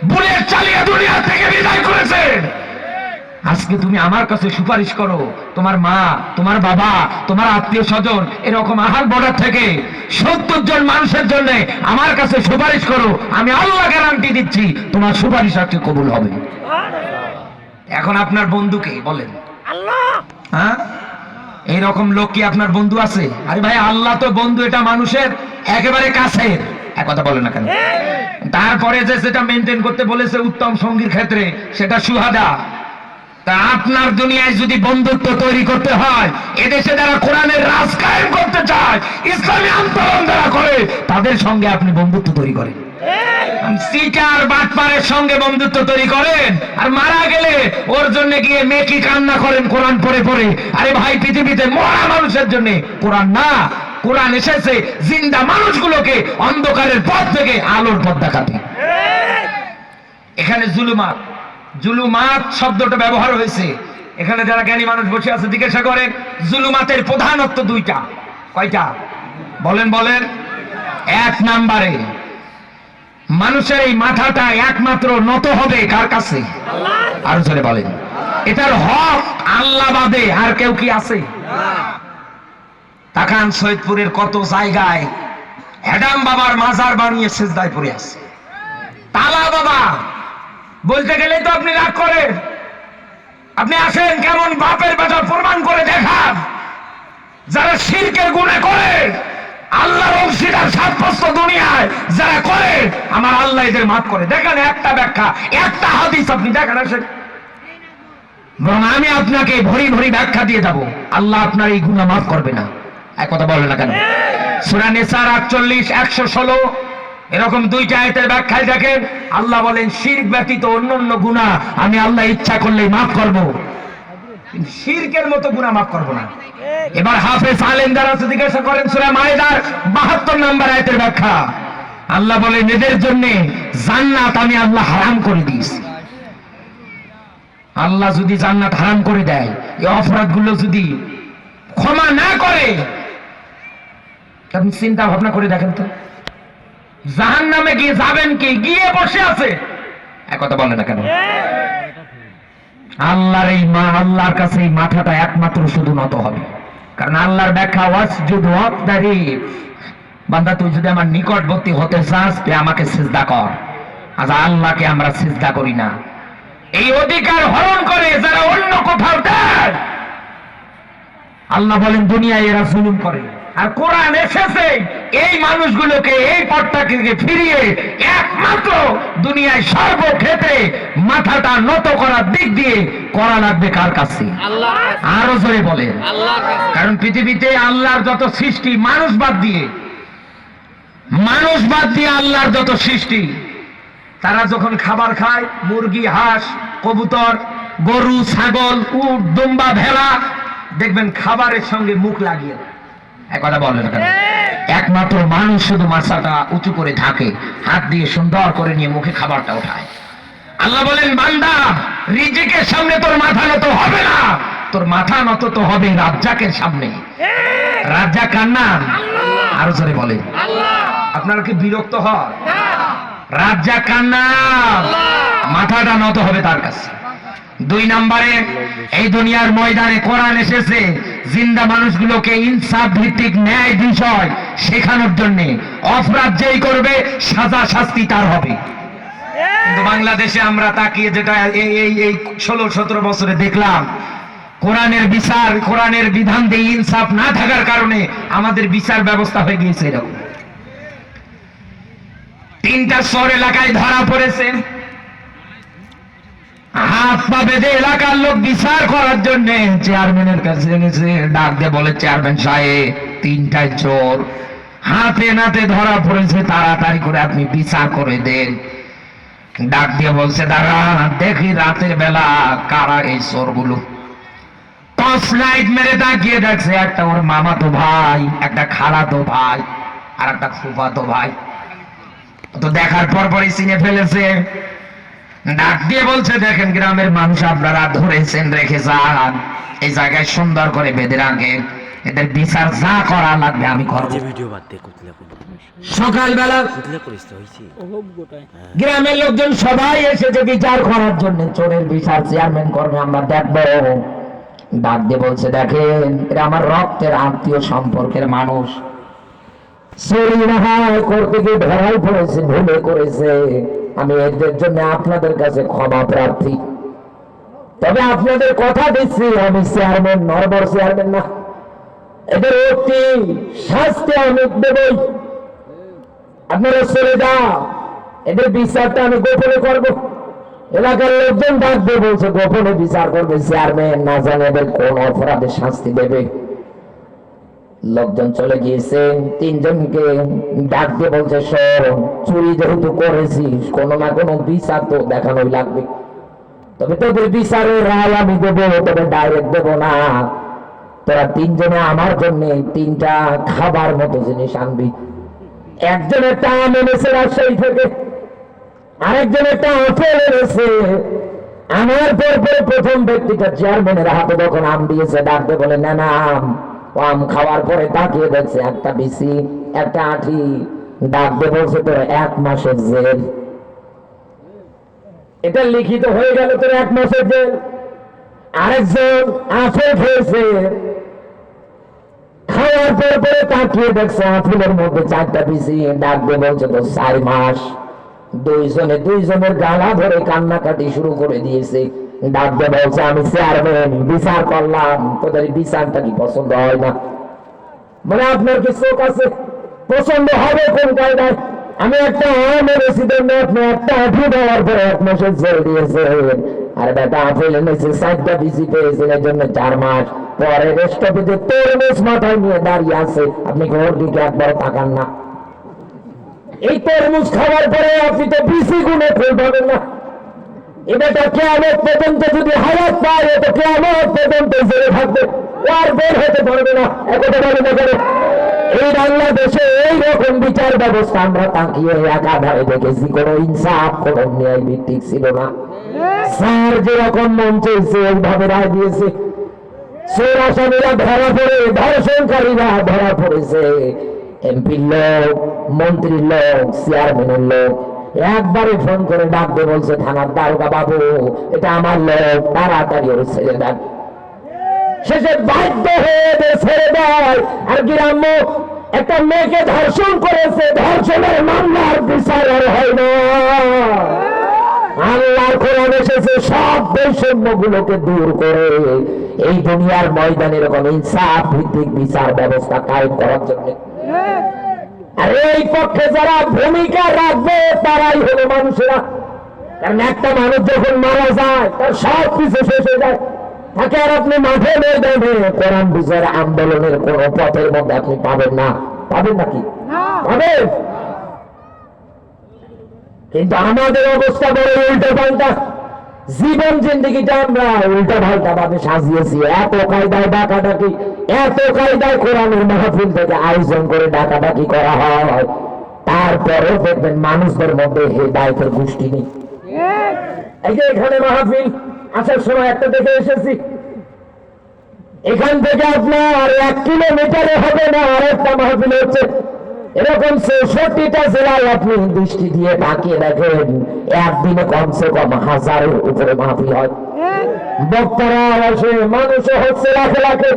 বুলেট চালিয়ে দুনিয়া থেকে বিদায় করেছে। আজকে তুমি আমার কাছে সুপারিশ করো, তোমার মা, তোমার বাবা, তোমার আত্মীয় স্বজন, এরকম আহার বর্ডার থেকে 70 জন মানুষের জন্য আমার কাছে সুপারিশ করো, আমি আল্লাহ গ্যারান্টি দিচ্ছি তোমার সুপারিশ আজকে কবুল হবে। এখন আপনার বন্ধুকে বলেন আল্লাহ, হ্যাঁ এইরকম লোক কি আপনার বন্ধু আছে? আরে ভাই, আল্লাহ তো বন্ধু, এটা মানুষের একেবারে কাছের। এক কথা বলে না কেন? তারপরে যে সেটা মেনটেন করতে বলেছে উত্তম সঙ্গীর ক্ষেত্রে, সেটা সুহাদা। তা আপনার দুনিয়ায় যদি বন্ধুত্ব তৈরি করতে হয়, এদেশে যারা কোরআনের রাজ কায়েম করতে চায়, ইসলামী আন্দোলন যারা করে, তাদের সঙ্গে আপনি বন্ধুত্ব তৈরি করেন। সিটার বাটপারের সঙ্গে বন্ধুত্ব তৈরি করেন, আর মারা গেলে ওর জন্য গিয়ে মেকি কান্না করেন কোরআন পড়ে পড়ে। আরে ভাই, পৃথিবীতে মরা মানুষের জন্য কোরআন না, কোরআন এসেছে জিন্দা মানুষগুলোকে অন্ধকারের পথ থেকে আলোর পথ দেখাতে। এখানে জুলুমাত, জুলুমাত শব্দটা ব্যবহার হয়েছে। এখানে যারা জ্ঞানী মানুষ বসে আছে জিজ্ঞাসা করেন, জুলুমাতের প্রধানত্ব দুইটা। কয়টা? বলেন বলেন। এক নাম্বারে, মানুষের এই মাথাটা একমাত্র নত হবে কার কাছে? আরো জোরে বলেন। এটার হক আল্লাহ বাদে আর কেউ কি আছে? তাকান সৈয়দপুরের কত জায়গায় অ্যাডাম বাবার মাজার বানিয়ে সিজদায় পড়ে আছে। তালা বাবা বলতে গেলে তো আপনি রাগ করেন। আপনি আসেন, কেমন বাপের বেটা প্রমাণ করে দেখান। যারা শিরকের গুনাহ করে, আল্লাহর অংশীদার সাব্যস্ত দুনিয়ায় যারা করে, আমার আল্লাহ এদের মাফ করে। দেখেন একটা ব্যাখ্যা, একটা হাদিস আপনি দেখেন, আসেন, বরং আমি আপনাকে ভরি ভরি ব্যাখ্যা দিয়ে যাব। আল্লাহ আপনার এই গুনাহ মাফ করবে না। এক কথা বলে না কেন? সূরা নিসার 48, 116 এরকম দুইটা আয়াতের ব্যাখ্যায় দেখেন, আল্লাহ বলেন শিরক ব্যতীত অন্যান্য গুনাহ আমি আল্লাহ ইচ্ছা করলেই মাফ করব, শিরকের মতো গুনাহ মাফ করব না। এবার হাফেজ আলেম যারা জিজ্ঞাসা করেন, সূরা মায়েদার 72 নম্বর আয়াতের ব্যাখ্যা, আল্লাহ বলেন এদের জন্য জান্নাত আমি আল্লাহ হারাম করে দিয়েছি। আল্লাহ যদি জান্নাত হারাম করে দেয়, এই অপরাধগুলো যদি ক্ষমা না করে, আপনি চিন্তা ভাবনা করে দেখেন তো, জাহান্নামে গিয়ে যাবেন কি? গিয়ে বসে আছে। এক কথা বলে না কেন? আল্লাহর এই আল্লাহর কাছে এই মাথাটা একমাত্র শুধু নত হবে। কারণ আল্লাহর ব্যাখ্যা, ওয়াসজুদ ওয়াকতারিব, বান্দা তুই যদি আমার নিকটবর্তী হতে চাস, আমাকে সিজদা কর। আজ আল্লাহকে আমরা সিজদা করি না। এই অধিকার হরণ করে যারা অন্য কোথাও দেয়, আল্লাহ বলেন দুনিয়ায় এরা জুলুম করে। আর কোরআন এসেছে এই মানুষগুলোকে, এই পথটাকে ফিরিয়ে একমাত্র দুনিয়ায় সর্বক্ষেত্রে মাথাটা নত করার দিক দিয়ে করা লাগবে কার কাছে? আল্লাহ। আরো জোরে বলে আল্লাহ। কারণ পৃথিবীতে আল্লাহর যত সৃষ্টি, মানুষ বাদ দিয়ে আল্লাহর যত সৃষ্টি, তারা যখন খাবার খায়, মুরগি, হাঁস, কবুতর, গরু, ছাগল, উট, দুম্বা, ভেড়া, দেখবেন খাবারের সঙ্গে মুখ লাগিয়ে। এক কথা বলেন কেন? একমাত্র মানুষ শুধু মাথাটা উঁচু করে থাকে, হাত দিয়ে সুন্দর করে নিয়ে মুখে খাবারটা ওঠায়। আল্লাহ বলেন বান্দা, রিজিকের সামনে তোর মাথা নত হবে না, তোর মাথা নত তো হবে রাজ্জাকের সামনে। রাজ্জাক কার নাম? আরো জোরে বলেন। আপনারা কি বিরক্ত হন? রাজ্জাক কার নাম? মাথাটা নত হবে তার কাছে। দুই নম্বরে এই দুনিয়ার ময়দানে কোরআন এসেছে জিন্দা মানুষগুলোকে ইনসাফ ভিত্তিক ন্যায় বিষয় শেখানোর জন্য। অপরাধ যেই করবে সাজা শাস্তি তার হবে। কিন্তু বাংলাদেশে আমরা তাকিয়ে যেটা এই 16-17 বছরে দেখলাম, কোরআনের বিচার, কোরআনের বিধান দিয়ে ইনসাফ না থাকার কারণে আমাদের বিচার ব্যবস্থা হয়ে গিয়েছে এরকম। 3টা শহর এলাকায় ধরা পড়েছে, হাত পা বেঁধে এলাকার লোক বিচার করার জন্য চেয়ারম্যানের কাছে এনেছে। ডাক দিয়ে বলে, চেয়ারম্যান সাহেব 3টায় চোর হাতে নাতে ধরা পড়েছে, তাড়াতাড়ি করে আপনি বিচার করে দেন। ডাক দিয়ে বলছে, দাঁড়া দেখি রাতের বেলা কারা এই চোরগুলো। টর্চ লাইট মেরে তাকিয়ে দেখছে একটা ওর মামাতো ভাই, একটা খালাতো ভাই, আর একটা ফুফাতো ভাই। তো দেখার পর পরই চিনে ফেলেছে। ডাক দিয়ে বলছে, দেখেন গ্রামের মানুষ আপনারা ধরেছেন, রেখে যান, এই জায়গায় সুন্দর করে বেঁধে রাখেন, এদের বিচার যা করা লাগবে আমি করবো। সকালবেলা গ্রামের লোকজন সবাই এসেছে বিচার করার জন্য, চোরের বিচার চেয়ারম্যান করবে, আমরা দেখবো। ডাক দিয়ে বলছে, দেখেন এরা আমার রক্তের আত্মীয় সম্পর্কের মানুষ, চুরি না হয় করতে গিয়ে ধরাই পড়েছে, ভুলে করেছে, আমি এদের জন্য আপনাদের কাছে ক্ষমা প্রার্থী। তবে আপনাদের কথা দিচ্ছি, আমি চেয়ারম্যান, নরবর চেয়ারম্যান না, এদের অতি শাস্তি আমি দেবই। আপনারা চলে যাও, এদের বিচারটা আমি গোপনে করব। এলাকার লোকজন ডাক দিয়ে বলছে, গোপনে বিচার করবে চেয়ারম্যান, না জানে এদের কোন অপরাধের শাস্তি দেবে। লোকজন চলে গিয়েছেন, 3জনকে ডাক দিয়ে বলছে, শোন, চুরি যেহেতু করেছিস, কোনো না কোনো বিচার তো দেখানোই লাগবে। তবে তোদের বিচারের রায় আমি দেবো, তবে ডাইরেক্ট দেবো না। তোরা 3জনে আমার জন্য 3টা খাবার মতো জিনিস আনবি। একজন একটা আম এনেছে রাজশাহী থেকে, আরেকজন একটা আপেল এনেছে। আমার পর প্রথম ব্যক্তিটা চেয়ারম্যানের হাতে যখন আম দিয়েছে, ডাকতে বলে, না না আম। আম খাওয়ার পরে তাকিয়ে দেখছে একটা বিসি, একটা আঠি। ডাকতে বলছে, তোর 1 মাসের জেল। এটা লিখিত হয়ে গেল, তোর 1 মাসের জেল। আরেকজন আপেল খেয়েছে, খাওয়ার পরে তাকিয়ে দেখছে আপেলের মধ্যে 4টা বিসি। ডাকতে বলছে, তোর 4 মাস। দুইজনের গালা ধরে কান্নাকাটি শুরু করে দিয়েছে। ডাকতে বলছে, আমি চেয়ারম্যান, বিচার করলাম, তোদের বিচারটা কি পছন্দ হয় না? মানে আপনার কি চোখ আছে? পছন্দ হবে কোন কায়দায়? আমি একটা আম এনেছি, আপনি একটা আঠি দেওয়ার পরে 1 মাসের জেল দিয়েছেন। আর বেটা আপেল এনেছে, 4টা বিসি পেয়েছেন, এর জন্য 4 মাস। পরে রেস্টপিতে তরমুজ মাথায় নিয়ে দাঁড়িয়ে আছে, আপনি কি ওর দিকে একবারও তাকান না? এই তরমুজ খাওয়ার পরে আপনি তো বিসি গুণে ফেল পাবেন না। এটা কিয়ামত পর্যন্ত যদি হায়াত পায়, তো কিয়ামত পর্যন্ত জেলে থাকবে, আর বের হতে পারবে না। একথা বলে না করে এই বাংলাদেশে এইরকম বিচার ব্যবস্থা আমরা তাকিয়ে একাধারে দেখেছি, কোন ইনসাফ, কোন ন্যায় ভিত্তিক ছিল না। স্যার যেরকম মন চেয়েছে ওইভাবে রায় দিয়েছে। চোর আসামিরা ধরা পড়ে, ধর্ষণকারীরা ধরা পড়েছে। এমপির লোক, মন্ত্রীর লোক, চেয়ারম্যানের লোক একবারে ফোন করে ডাক দিয়ে বলছে, থানার দারোগা বাবু, এটা আমার লোক, তাড়াতাড়ি ওর ছেড়ে দেন। শেষে বাধ্য হয়ে ছেড়ে দেয়। আর গ্রাম্য একটা মেয়েকে ধর্ষণ করেছে, ধর্ষণের মামলার বিচার আর হয় না। আল্লাহর কোরআন এসেছে সব বৈষম্য গুলোকে দূর করে এই দুনিয়ার ময়দানে এরকম ইনসাফ ভিত্তিক বিচার ব্যবস্থা কায়েম করার জন্য। আর এই পক্ষে যারা ভূমিকা রাখবে তারাই হলো মানুষেরা। কারণ একটা মানুষ যখন মারা যায়, তার সব কিছু শেষ হয়ে যায়। তাকে আর আপনি মাঠে ময়দানে কোরআন বিচার আন্দোলনের কোন পথের মধ্যে আপনি পাবেন না। পাবেন নাকি? পাবেন। কিন্তু আমাদের অবস্থা বড় উল্টো পাল্টা। জীবন জিন্দিগিটা আমরা উল্টা পাল্টা ভাবে সাজিয়েছি। এত কায়দায় ডাকাডাকি, এত কায়দায় কোরআনের মাহফিল থেকে আয়োজন করে ডাকাডাকি করা হয়, তারপরেও দেখবেন মানুষদের মধ্যে হেদায়েতের গোষ্ঠী নেই। এই যে এখানে মাহফিল আসার সময় একটা দেখে এসেছি, এখান থেকে আপনার 1 কিলোমিটারে হবে না আরেকটা মাহফিল হচ্ছে। এরকম 64টা জেলায় আপনি দৃষ্টি দিয়ে তাকিয়ে দেখেন, একদিনে কমসে কম 1000-এর উপরে মাহফিল হয়। বক্তারা আসে, মানুষও হচ্ছে লাখে লাখে।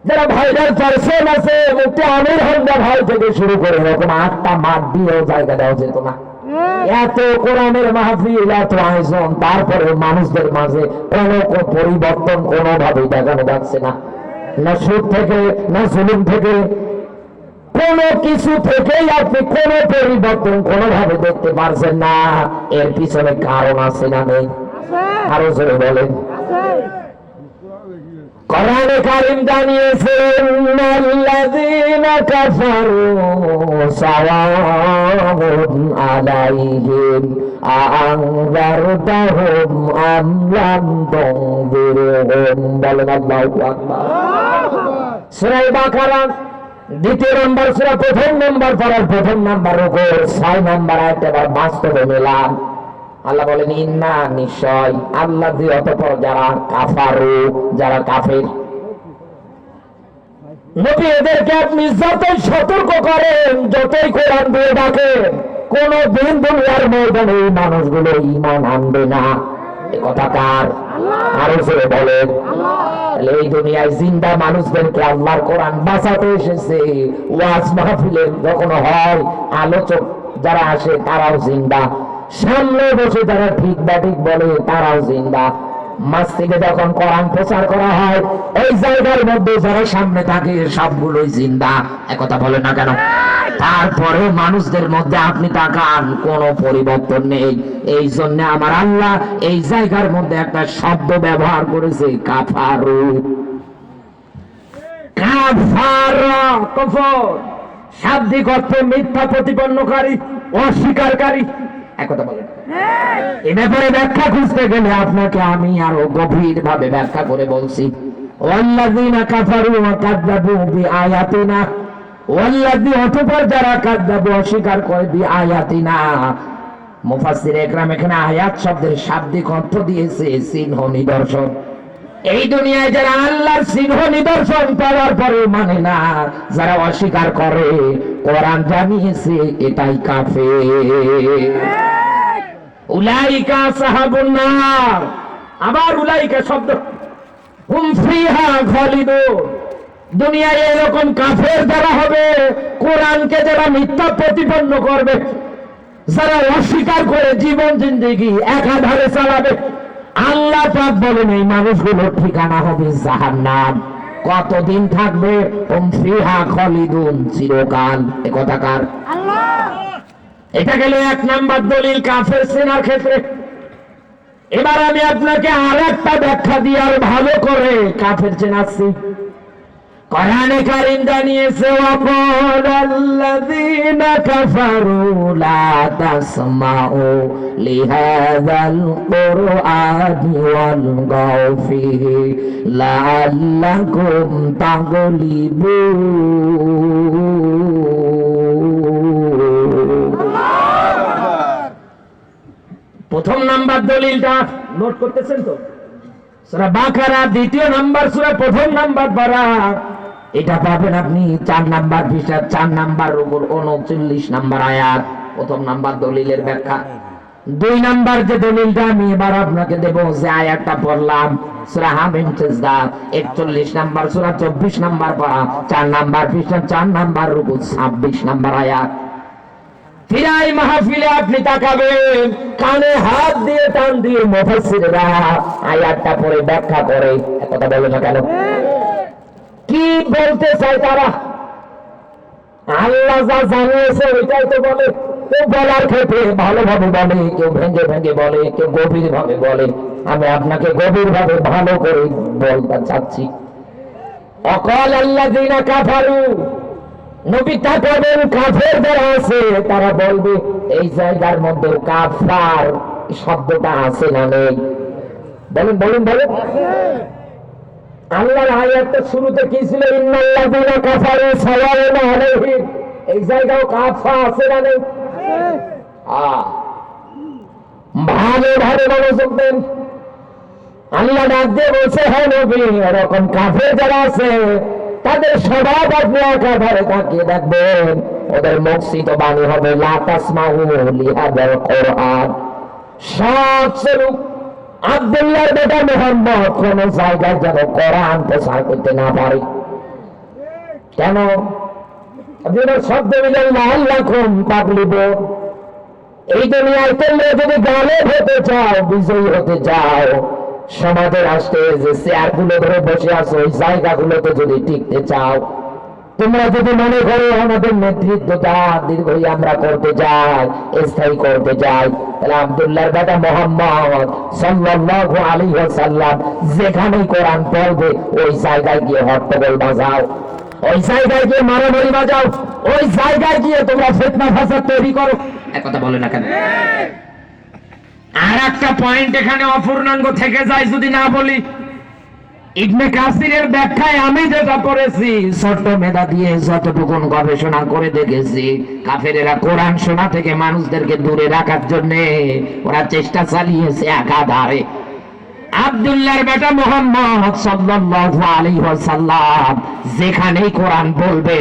যারা ভাইরাল পার্সন আছে, মুক্তি আমির হামজা ভাই থেকে শুরু করে এরকম 8টা মাঠ দিয়েও জায়গা দেওয়া যেত না। এত কোরআনের মাহফিল, এত আয়োজন, তারপরে মানুষদের মাঝে কোনো পরিবর্তন কোনোভাবেই দেখানো যাচ্ছে না। না সুদ থেকে, না জুলুম থেকে, কোনো কিছু থেকেই আপনি কোনো পরিবর্তন কোনোভাবে দেখতে পারছেন না। এর পিছনে কারণ আছে না নেই? আরো জোরে বলেন। কোরআনে কারীম জানিয়েছেন, আল্লাযীনা কাফারু সাওয়াউন আলাইহিম আ'আনযারতাহুম আম লাম তুনযিরহুম। বলেন আল্লাহু আকবার। সূরা বাকারা 2 নম্বর সূরা, 1 নম্বর পারার 1 নম্বর রুকু 6 নম্বর আয়াত এবার বাস্তবে মিলান। আল্লাহ বলেন, ইন্না, নিশ্চয়, আল্লাযী, অতঃপর যারা, কাফারু, যারা কাফের। নবী এদেরকে আপনি যতই সতর্ক করেন, যতই কোরআন দিয়ে ডাকেন, কোন দিন দুনিয়ার ময়দানে এই মানুষগুলো ঈমান আনবে না। এ কথা কার? আরো জোরে বলেন। এই দুনিয়ায় জিন্দা মানুষদেরকে আল্লাহর কোরআন বাঁচাতে এসেছে। ওয়াজ মাহফিলে যখন হয়, আলোচক যারা আসে তারাও জিন্দা, সামনে বসে যারা ঠিক ব্যাঠিক বলে তারাও জিন্দা। মাঝ থেকে যখন কোরআন প্রচার করা হয়, এই জায়গার মধ্যে যারা সামনে থাকে সবগুলোই জিন্দা। একথা বলে না কেন? তারপরে মানুষদের মধ্যে আপনি তাকান, কোনো পরিবর্তন নেই। এই জন্য আমার আল্লাহ এই জায়গার মধ্যে একটা শব্দ ব্যবহার করেছে, কাফারু। কাফারা, কুফর, শাব্দিক অর্থে মিথ্যা প্রতিপন্নকারী, অস্বীকারকারী। একথা বলেন। এ ব্যাপারে ব্যাখ্যা খুঁজতে গেলে আপনাকে আমি আরো গভীর ভাবে ব্যাখ্যা করে বলছি। ওয়াল্লাযীনা কাফারু ওয়া কাযযাবু বিআয়াতিনা, ওয়াল্লাযী, অতঃপর যারা কাযযাবু, অস্বীকার করে, বিআয়াতিনা। মুফাসসির ইকরাম এখানে আয়াত শব্দের শাব্দিক অর্থ দিয়েছে চিহ্ন, নিদর্শন। এই দুনিয়ায় যারা আল্লাহর চিহ্ন নিদর্শন পাওয়ার পরে মানে না, যারা অস্বীকার করে, কোরআন জানিয়েছে এটাই কাফের। উলাইকা আসহাবুন নার। আবার উলাইকা শব্দ, হুম ফিহা খালিদুন। দুনিয়ায় এরকম কাফের যারা হবে, কোরআনকে যারা মিথ্যা প্রতিপন্ন করবে, যারা অস্বীকার করে জীবন জিন্দেগি একাধারে চালাবে, আল্লাহ পাক বলেন এই মানুষগুলোর ঠিকানা হবে জাহান্নাম। কতদিন থাকবে? হুম ফিহা খালিদুন, চিরকাল। এ কথা কার? আল্লাহ। এটা গেল 1 নাম্বার দলিল কাফের চেনার ক্ষেত্রে। এবার আমি আপনাকে আরেকটা ব্যাখ্যা দিয়ে আর ভালো করে কাফের চেনাচ্ছি। কোরআনে কারীম জানিয়েছে, ওয়াকালাল্লাযীনা কাফারু লা তাসমাউ লিহাযাল কুরআনি ওয়ালগাউ ফীহি লাআল্লাকুম তাগলিবুন। প্রথম নাম্বার দলিলটা নোট করতেছেন তো? সূরা বাকারা 2 নাম্বার সূরা 1 নাম্বার পারা, এটা পাবেন আপনি 4 নাম্বার পৃষ্ঠা, 4 নাম্বার উপর 39 নাম্বার আয়াত। প্রথম নাম্বার দলিলের ব্যাখ্যা। 2 নাম্বার যে দলিলটা আমি এবার আপনাকে দেব, যে আয়াতটা পড়লাম সূরা হামিম সিজদা 41 নাম্বার সূরা 24 নাম্বার পারা, 4 নাম্বার পৃষ্ঠা, 4 নাম্বার রুকু, 26 নাম্বার আয়াত। ফিরাই মাহফিলে আপনি তাকাবেন, কানে হাত দিয়ে টান দিয়ে মুফাসসিররা আয়াতটা পড়ে ব্যাখ্যা করে। কথা বলে না কেন? কি বলতে চায় তারা? আল্লাহ যা জানিয়েছে এটাই তো বলে। কেউ বলার ক্ষেত্রে ভালোভাবে বলে, কেউ ভেঙে ভেঙে বলে, কেউ গভীর ভাবে বলে। আমি আপনাকে গভীর ভাবে ভালো করে বলতে চাচ্ছি। অকাল আল্লাযীনা কাফারু, নবী তাকাবেন, কাফের যারা আছে তারা বলবে এই জায়গার মধ্যে কাফার শব্দটা আছে না নেই? বলেন বলেন বলেন। আল্লাহর আয়াতটা শুরুতে কি ছিল? ইন্নাল্লাযীনা কাফারু সাওয়াউন আলাইহিম। এই জায়গাও কাফা আছে না নেই? ভালো ভালো মনোযোগ দেন। আল্লাহ ডাক দিয়ে বলছে, হ্যাঁ নবী, এরকম কাফের যারা আছে তাদের স্বভাব আপনি একাধারে তাকিয়ে দেখবেন, ওদের মকসিত বাণী হবে লা তাসমাউ লিহাযাল কুরআন। সৎ স্বরূপ আব্দুল্লাহর বেটা মোহাম্মদ কোন জায়গায় যেন কোরআন প্রচার করতে না পারে। কেন? আপনারা শব্দ মিলেন না আল্লাহ খুন পাগলিব। এই দুনিয়ায় তোমরা যদি গালেব হতে চাও, বিজয়ী হতে চাও, সমাজের রাষ্ট্রে যে চেয়ার গুলো ধরে বসে আছো ওই জায়গাগুলোতে যদি টিকতে চাও, তোমরা যদি মনে করো আমাদের নেতৃত্বটা দীর্ঘই আমরা করতে চাই, স্থায়ী করতে চাই, তাহলে আব্দুল্লাহর বেটা মোহাম্মদ সাল্লাল্লাহু আলাইহি ওয়াসাল্লাম যেখানেই কোরআন পড়বে ওই জায়গায় গিয়ে হট্টগোল বাজাও, ওই জায়গায় গিয়ে মারামারি বাজাও, ওই জায়গায় গিয়ে তোমরা ফিতনা ফাসাদ তৈরি করো। এক কথা বলে না কেন? আর একটা পয়েন্ট এখানে অপূর্ণাঙ্গ থেকে যায় যদি না বলি। ইবনে কাসিরের ব্যাখ্যায় আমি যেটা পড়েছি, ছোট্ট মেধা দিয়ে যতটুকু গবেষণা করে দেখেছি, কাফেরেরা কোরআন শোনা থেকে মানুষদেরকে দূরে রাখার জন্য ওরা চেষ্টা চালিয়েছে একাধারে। আব্দুল্লাহর বেটা মুহাম্মদ সাল্লাল্লাহু আলাইহি ওয়াসাল্লাম যেখানেই কোরআন বলবে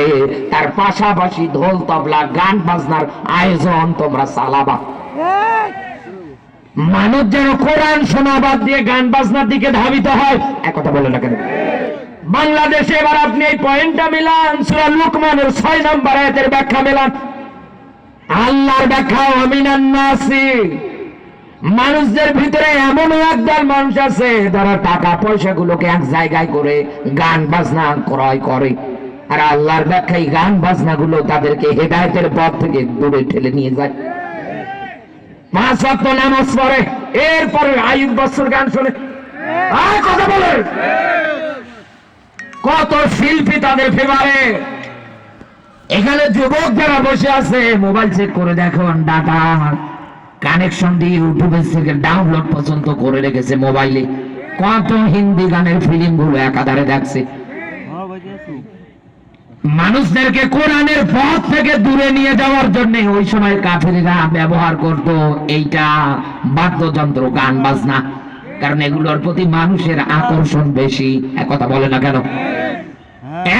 তার পাশাপাশি ঢোল তবলা গান বাজনার আয়োজন তোমরা চালাবা। মানুষ যেন কোরআন শোনা বাদ দিয়ে গান বাজনার দিকে ধাবিত হয়। এক কথা বলে না কেন? বাংলাদেশে এবার আপনি এই পয়েন্টটা মিলান, সূরা লুকমানের 6 নম্বর আয়াতের ব্যাখ্যা মিলান। আল্লাহর ব্যাখ্যা আমিনান নাসি, মানুষদের ভিতরে এমন একদল মানুষ আছে যারা টাকা পয়সা গুলোকে এক জায়গায় করে গান বাজনা ক্রয় করে, আর আল্লাহর ব্যাখ্যায় গান বাজনা গুলো তাদেরকে হেদায়েতের পথ থেকে দূরে ঠেলে নিয়ে যায়। 5 ওয়াক্ত নামাজ পড়ে, এরপরে আয়ুব বছর গান শোনে। কথা বলে কত শিল্পী তাদের ফেভারে। এখানে যুবক যারা বসে আছে মোবাইল চেক করে দেখুন, ডাটা কানেকশন দিয়ে ইউটিউবের থেকে ডাউনলোড পর্যন্ত করে রেখেছে মোবাইলে। কত হিন্দি গানের ফিল্ম গুলো একাধারে দেখছে। মানুষদেরকে কোরআনের পথ থেকে দূরে নিয়ে যাওয়ার জন্য ওই সময় কাফেররা ব্যবহার করত এইটা বাদ্যযন্ত্র, গান বাজনা, কারণ এগুলোর প্রতি মানুষের আকর্ষণ বেশি। একথা বলে না কেন?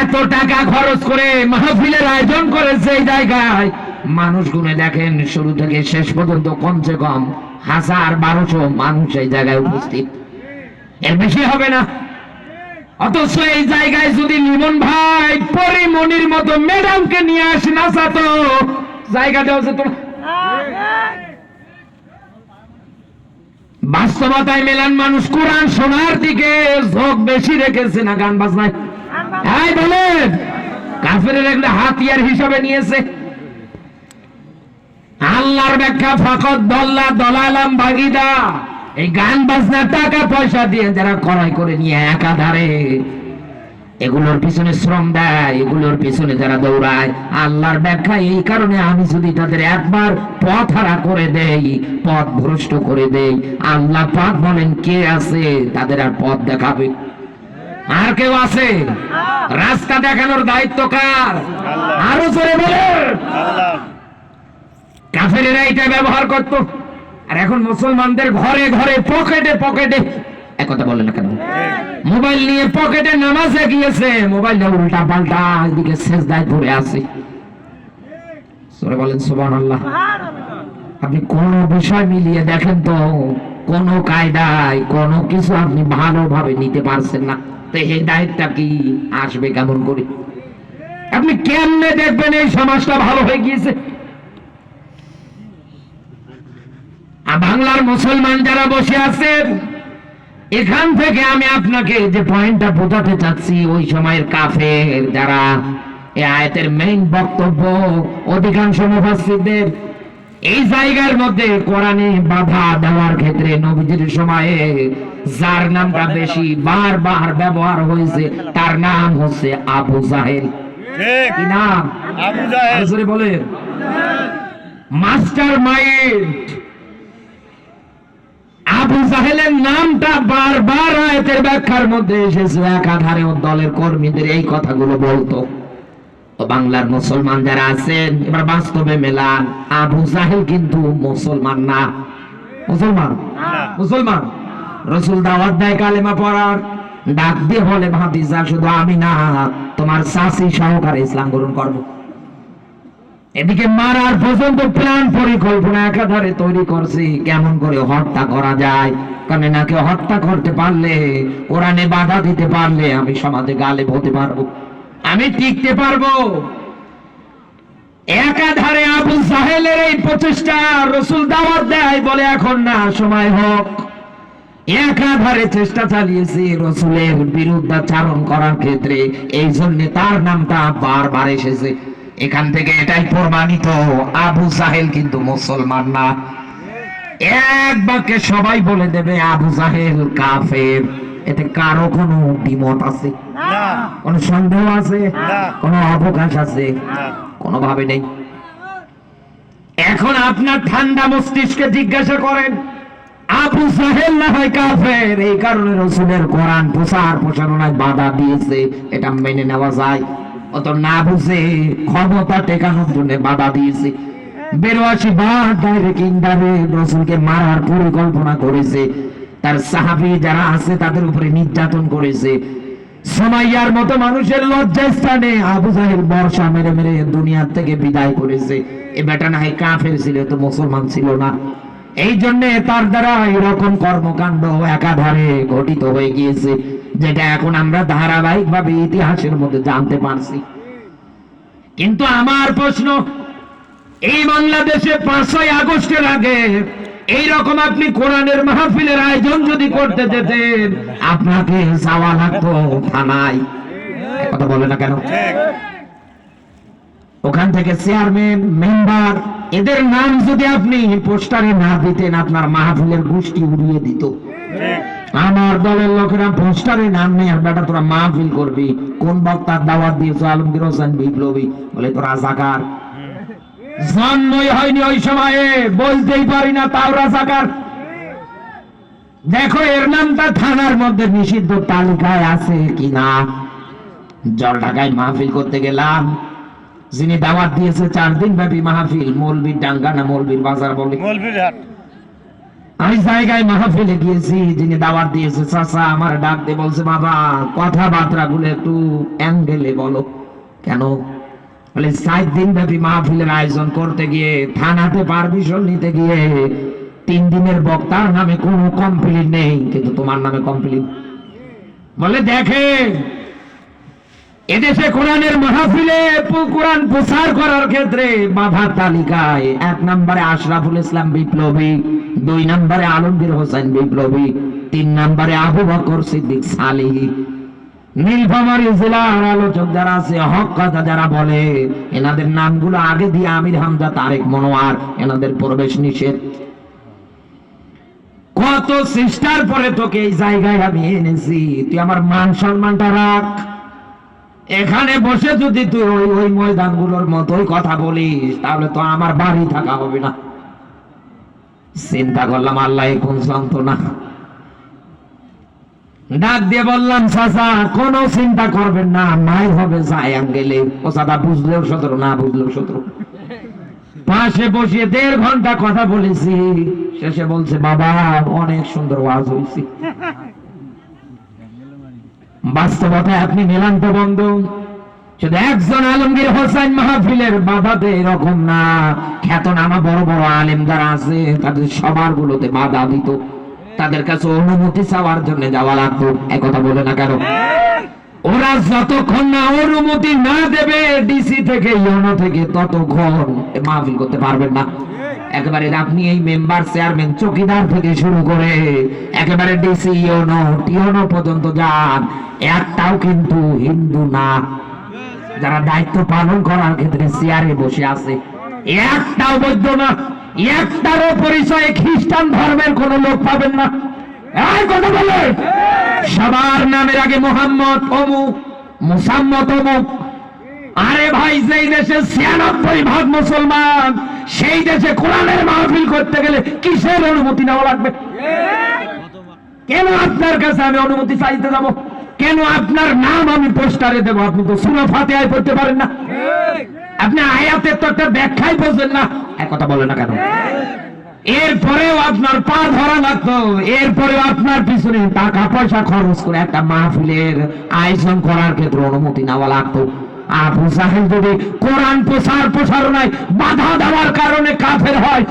এত টাকা খরচ করে মাহফিলের আয়োজন করেছে এই জায়গায়, মানুষ গুনে দেখেন শুরু থেকে শেষ পর্যন্ত কমসে কম 1000-1200 মানুষ এই জায়গায় উপস্থিত, এর বেশি হবে না। অথচ এই জায়গায় যদি লিমন ভাই পরিমনির মতো ম্যাডামকে নিয়ে আসে নাচাতো, জায়গাটা হচ্ছে তো। বাস্তবতায় মেলান, মানুষ কোরআন শোনার দিকে ঝোঁক বেশি রেখেছে না গান বাজনায়? হ্যাঁ বলেন, কাফেরের একটা হাতিয়ার হিসাবে নিয়েছে। আল্লাহর ব্যাখ্যা ফাকাদ দাল্লা দালালাম বাগীদা, এই গান বাজনা টাকা পয়সা দিয়ে যারা ক্রয় করে নিয়ে একাধারে এগুলোর পিছনে শ্রম দেয়, এগুলোর পিছনে যারা দৌড়ায়, আল্লাহর ব্যাখ্যা এই কারণে আমি যদি তাদের একবার পথ হারা করে দেই, পথ ভ্রষ্ট করে দেই, আল্লাহ পাক বলেন কে আছে তাদের আর পথ দেখাবে? আর কেউ আছে? রাস্তা দেখানোর দায়িত্ব কার? আরো জোরে বলে। কাফেরেরা এটা ব্যবহার করত, আর এখন মুসলমানদের ঘরে ঘরে পকেটে পকেটে। একথা বলে না কেন? মোবাইল নিয়ে পকেটে নামাজে গিয়েছে, মোবাইলটা উল্টা পাল্টা এদিকে সেজদায় পড়ে আছে। সরে বলেন সুবহানাল্লাহ। আপনি কোন বিষয় মিলিয়ে দেখেন তো, কোন কায়দায় কোন কিছু আপনি ভালোভাবে নিতে পারছেন না, তো এই দায়িত্বটা কি আসবে কেমন করে? আপনি কেমনে দেখবেন এই সমাজটা ভালো হয়ে গিয়েছে? বাংলার মুসলমান যারা বসে আছেন, এখান থেকে আমি আপনাকে যে পয়েন্টটা বোঝাতে চাচ্ছি, ওই সময়ের কাফের যারা, এই আয়াতের মেইন বক্তব্য অধিকাংশ মুফাসসিরদের এই জায়গার মধ্যে কোরআনে বাধা দেওয়ার ক্ষেত্রে নবীজির সময়ে যার নামটা বেশি বারবার ব্যবহার হয়েছে তার নাম হচ্ছে আবু জাহেল। কি নাম? আবু জাহেল। বলে মাস্টার মাইন্ড আবু জাহেলের নামটা বারবার আয়াতের ব্যাখ্যার মধ্যে এসেছে। একাধারে ও দলের কর্মীদের এই কথাগুলো বলতো। তো বাংলার মুসলমান যারা আছেন, এবার বাস্তবে মেলান, আবু জাহেল কিন্তু মুসলমান না। মুসলমান মুসলমান রাসূল দাওয়াত দেয় কালেমা পড়ার, ডাক দিয়ে বলে ভাতিজা শুধু আমি না, তোমার চাচি সহকারে ইসলাম গ্রহণ করবো। এদিকে মারার পর্যন্ত প্ল্যান পরিকল্পনা একাধারে তৈরি করছি, কেমন করে হত্যা করা যায়। কারণ এনাকে হত্যা করতে পারলে, কোরআনে বাধা দিতে পারলে আমি সমাজে গালেব হতে পারবো, আমি টিকতে পারবো। একাধারে আবু জাহেলের এই প্রচেষ্টা রাসূল দাওয়াত দেয়, বলে এখন না, সময় হোক। একাধারে চেষ্টা চালিয়েছে রাসূলের বিরুদ্ধাচারণ করার ক্ষেত্রে, এই জন্য তার নামটা বারবার এসেছে। এখান থেকে এটাই প্রমাণিত, আবু জাহেল কিন্তু মুসলমান না। এক বাক্যে সবাই বলে দেবে আবু জাহেল কাফের। এতে কারো কোনো দ্বিমত আছে? কোনো সন্দেহ আছে? কোনো অবকাশ আছে? কোনোভাবে নেই। এখন আপনার ঠান্ডা মস্তিষ্কে জিজ্ঞাসা করেন, আবু জাহেল না হয় কাফের, এই কারণে রাসূলের কোরআন প্রচার প্রসারণায় বাধা দিয়েছে, এটা মেনে নেওয়া যায়? অত না বুঝে ক্ষমতা টেকানোর জন্য বাধা দিয়েছে। 82 বার ডাইরেক্ট ইন্টারে রাসূলকে মারার পরিকল্পনা করেছে, তার সাহাবী যারা আছে তাদের উপরে নির্যাতন করেছে। সুমাইয়ার মতো মানুষের লজ্জাস্থানে আবু জাহেল বর্ষা মেরে মেরে দুনিয়ার থেকে বিদায় করেছে। এ বেটা না হয় কাফের ছিল, তো মুসলমান ছিল না। এই জন্য তার দ্বারা এরকম কর্মকাণ্ড একাধারে ঘটিত হয়ে গিয়েছে, যেটা এখন আমরা ধারাবাহিক ভাবে ইতিহাসের মধ্যে জানতে পারছি। কিন্তু আমার প্রশ্ন, এই বাংলাদেশে 5ই আগস্টের আগে এইরকম আপনি কোরআনের মাহফিলের আয়োজন যদি করতে যেতেন, আপনাকে যাওয়া লাগতো থানায়। কথা বলে না কেন? ওখান থেকে চেয়ারম্যান, মেম্বার, এদের নাম যদি আপনি পোস্টারে না দিতেন, আপনার মাহফিলের গোষ্ঠী উড়িয়ে দিত। আমার দলের লোকেরা পোস্টারে নাম নেই, আর বেটা তোরা মাহফিল করবি, কোন বক্তার দাওয়াত দিয়েছ? আলমগীর হোসেন বিপ্লবী। বলে তোরা রাজাকার। জন্মই হয়নি ওই সময়ে, বলতেই পারি না, তাও রাজাকার। দেখো এর নামটা থানার মধ্যে নিষিদ্ধ তালিকায় আছে কিনা। জলঢাকায় মাহফিল করতে গেলাম, যিনি দাওয়াত দিয়েছে 4 দিন ব্যাপী মাহফিল, মৌলবীর ডাঙ্গা না মৌলবীর বাজার বলে, আমি জায়গায় মাহফিলে গিয়েছি, যিনি দাওয়াত দিয়েছে চাচা আমার ডাক দিয়ে বলছে, বাবা কথাবার্তা গুলো একটু অ্যাঙ্গেলে বলো। কেন? বলে 7 দিন ব্যাপী মাহফিলের আয়োজন করতে গিয়ে থানাতে পারমিশন নিতে গিয়ে 3 দিনের বক্তার নামে কোনো কমপ্লেইন নেই, কিন্তু তোমার নামে কমপ্লেইন। বলে দেখে এদেশে কোরআনের মাহফিলে কোরআন প্রচার করার ক্ষেত্রে বাধার তালিকায় 1 নম্বরে আশরাফুল ইসলাম বিপ্লবী, 2 নম্বরে আলমগীর হোসেন বিপ্লবী, 3 নম্বরে আবু বকর সিদ্দিক সালিহি। নীলফামারী জেলার আলোচক যারা আছে, হক কথা যারা বলে, এনাদের নামগুলো আগে দিয়ে আমির হামজা, তারেক মনোয়ার, এনাদের প্রবেশ নিষেধ। কত চেষ্টার পরে তোকে এই জায়গায় আমি এনেছি, তুই আমার মান সম্মানটা রাখ। এখানে বসে যদি তুই ওই ময়দানগুলোর মতোই কথা বলিস, তাহলে তো আমার বাড়ি থাকা হবে না। চিন্তা করলাম আল্লাহ কোন যন্ত্রণা। ডাক দিয়ে বললাম, চাচা কোনো চিন্তা করবেন না, নাই হবে যায় গেলে। ও চাচা বুঝলেও 17, না বুঝলেও 17। পাশে বসিয়ে 1.5 ঘন্টা কথা বলেছি, শেষে বলছে, বাবা অনেক সুন্দর ওয়াজ হয়েছে। বাস্তবতায় আপনি মেলান তো বন্ধু, শুধু একজন আলমগীর হোসেন মাহফিলের বাধাতে এরকম না, খ্যাতনামা বড় বড় আলেম যারা আছে তাদের সবার গুলোতে বাধা দিত, তাদের কাছে অনুমতি চাওয়ার জন্য যাওয়া লাগতো। একথা বলে না কেন? ওরা যতক্ষণ না অনুমতি না দেবে ডিসি থেকে, ইউনো থেকে, ততক্ষণ মাহফিল করতে পারবেন না। একেবারে আপনি এই মেম্বার, চেয়ারম্যান, চৌকিদার থেকে শুরু করে একেবারে ডিসি, ইউনো, টিউনো পর্যন্ত যান, একটাও কিন্তু হিন্দু না। যারা দায়িত্ব পালন করার ক্ষেত্রে চেয়ারে বসে আছে, একটাও বৈধ না। একটারও পরিচয়ে খ্রিস্টান ধর্মের কোন লোক পাবেন না। এই কথা বলে সবার নামের আগে মোহাম্মদ অমুক, মুসাম্মদ অমুক। আরে ভাই, যেই দেশে 96% মুসলমান, সেই দেশে কোরআনের মাহফিল করতে গেলে কিসের অনুমতি নেওয়া লাগবে? কেন আপনার কাছে আমি অনুমতি চাইতে যাব? কেন আপনার নাম আমি পোস্টারে দেব? আপনি তো সূরা ফাতিহায় পড়তে পারেন না, আপনি আয়াতের তো একটা ব্যাখ্যাই বোঝেন না। এক কথা বলে না কেন? এরপরেও আপনার পা ধরা লাগতো, এরপরেও আপনার পিছনে টাকা পয়সা খরচ করে একটা মাহফিলের আয়োজন করার ক্ষেত্রে অনুমতি নেওয়া লাগতো। আবু জাহেল যদি কোরআন প্রসারণায় বাধা দেওয়ার কারণে কাফের হয়,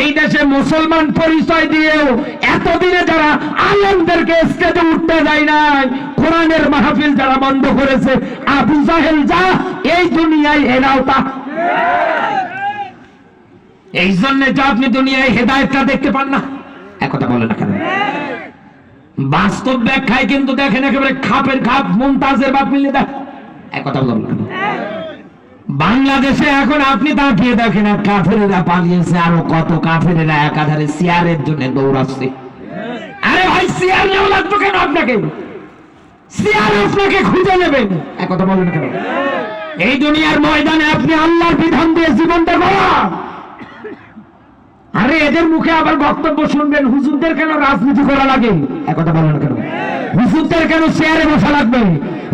এই দেশে মুসলমান পরিচয় দিয়েও এতদিনে যারা আলেমদেরকে স্টেজে উঠতে দেয় নাই, কোরআনের মাহফিল যারা বন্ধ করেছে, আবু জাহেল যা এই দুনিয়ায় এরাও তা। এই জন্য তো আপনি দুনিয়ায় হেদায়েতটা দেখতে পান না। একথা বলে না কেন? বাস্তব ব্যাখ্যায় কিন্তু দেখেন একেবারে খাপের খাপ মুমতাজের বাপ মিলে দেখ। একথা বলে না কেন? বাংলাদেশে এখন আপনি তাকিয়ে দেখেন, কাফেরেরা পালিয়েছে, আরো কত কাফেরেরা একাধারে চেয়ারের জন্য দৌড়াচ্ছে। আরে ভাই, চেয়ার নেওয়া লাগতো কেন আপনাকে? চেয়ার আপনাকে খুঁজে নেবেন। একথা বলেন কেন? এই দুনিয়ার ময়দানে আপনি আল্লাহর বিধান দিয়ে জীবনটা গড়া। আরে এদের মুখে আবার বক্তব্য শুনবেন, হুজুরদের কেন রাজনীতি করা লাগে? একথা বলেন কেন? হুজুরদের কেন চেয়ারে বসা লাগবে?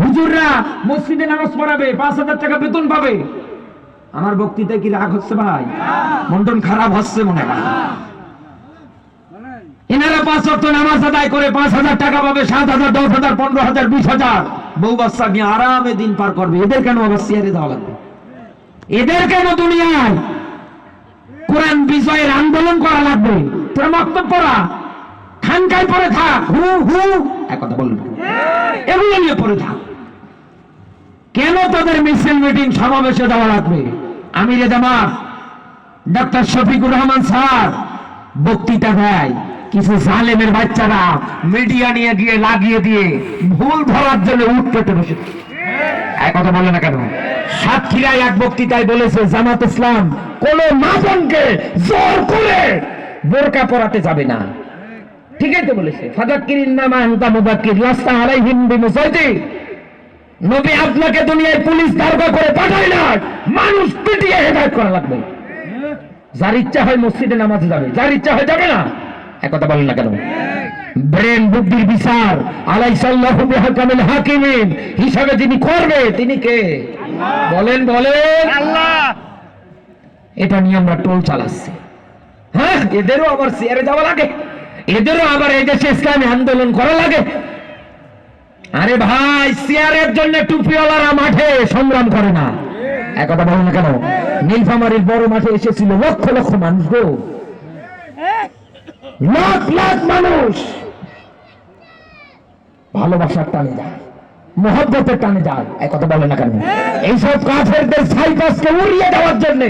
হুজুররা মসজিদে নামাজ পড়াবে, 5,000 টাকা বেতন পাবে। আমার বক্তৃতায় কি রাগ হচ্ছে ভাই? মন্ডন খারাপ হচ্ছে মনে হয়। এনারা 5 ওয়াক্ত নামাজ আদায় করে 5,000 টাকা পাবে, 7,000, 10,000, 15,000, 20,000 বউ বাচ্চা নিয়ে আরামে দিন পার করবে। এদের কেন আবার চেয়ারে দেওয়া লাগবে? এদের কেন দুনিয়ায় কোরআন বিজয়ের আন্দোলন করা লাগবে? তোর বক্তব্য পড়া, খানকায় পড়ে থাক, হু হু একথা বলবেন, এগুলো নিয়ে পড়ে থাক। কেন তাদের মিছিল মিটিং সমাবেশে যাওয়া লাগবে? আমিরে জামাত ডক্টর শফিকুর রহমান স্যার বক্তৃতা দেয়, কিছু জালেমের বাচ্চারা মিডিয়া নিয়ে গিয়ে লাগিয়ে দিয়ে ভুল ধরার জন্য উঠ পেতে বসে। কথা বলে না কেন? সাতক্ষীরায় এক বক্তৃতায় বলেছে, জামাত ইসলাম কোন মা বোনকে জোর করে বোরকা পরাতে যাবে না। ঠিকই তো বলেছে। ফাযাক্কিরিন নামা আনতা মুযাক্কির লাস্তা আলাইহিম বিমুসাইতির। নবী আপনাকে দুনিয়ায় পুলিশ দারোগা করে পাঠায় না, মানুষ পিটিয়ে হেদায়েত করা লাগবে। যার ইচ্ছা হয় মসজিদে নামাজে যাবে, যার ইচ্ছা হয় যাবে না। একথা বলেন না কেন? ব্রেন বুদ্ধির বিচার আলাইসাল্লাহু বিহাকামিল হাকিমিন হিসাবে যিনি করবে তিনি কে? বলেন বলেন। আল্লাহ। এটা নিয়ে আমরা টোল চালাচ্ছি। হ্যাঁ, এদেরও আবার চেয়ারে যাওয়া লাগে, এদেরও আবার এই দেশে ইসলামী আন্দোলন করা লাগে। আরে ভাই, চেয়ারের জন্য টুপিওয়ালারা মাঠে সংগ্রাম করে না। একথা বলেন না কেন? নীলফামারীর বড় মাঠে এসেছিল লক্ষ লক্ষ মানুষ, গো লাখ লাখ মানুষ ভালোবাসার টানে যায়, মহব্বতের টানে যায়। একথা বলে না কেন? এইসব কাফেরদের সাইপাসকে উড়িয়ে দেওয়ার জন্য।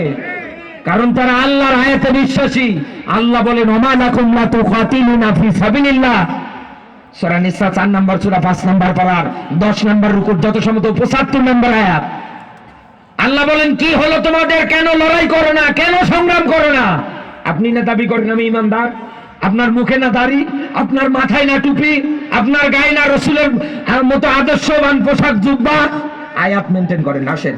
কারণ তারা আল্লাহর আয়াতে বিশ্বাসী। আল্লাহ বলেন, ওমা লাকুম লা তুকাতিলুনা ফি সাবিলিল্লাহ। সূরা নিসা 4 নম্বর সূরা 5 নম্বর পারার 10 নম্বর রুকুর যত সম্ভবত 75 নম্বর আয়াত। আল্লাহ বলেন, কি হলো তোমাদের? কেন লড়াই করো না? কেন সংগ্রাম করো না? আপনি না দাবি করেন আমি ইমানদার? আপনার মুখে না দাড়ি, আপনার মাথায় না টুপি, আপনার গায়ে না রাসূলের মতো আদর্শবান পোশাক জুব্বা। আয়াত মেইনটেইন করেন। আসেন,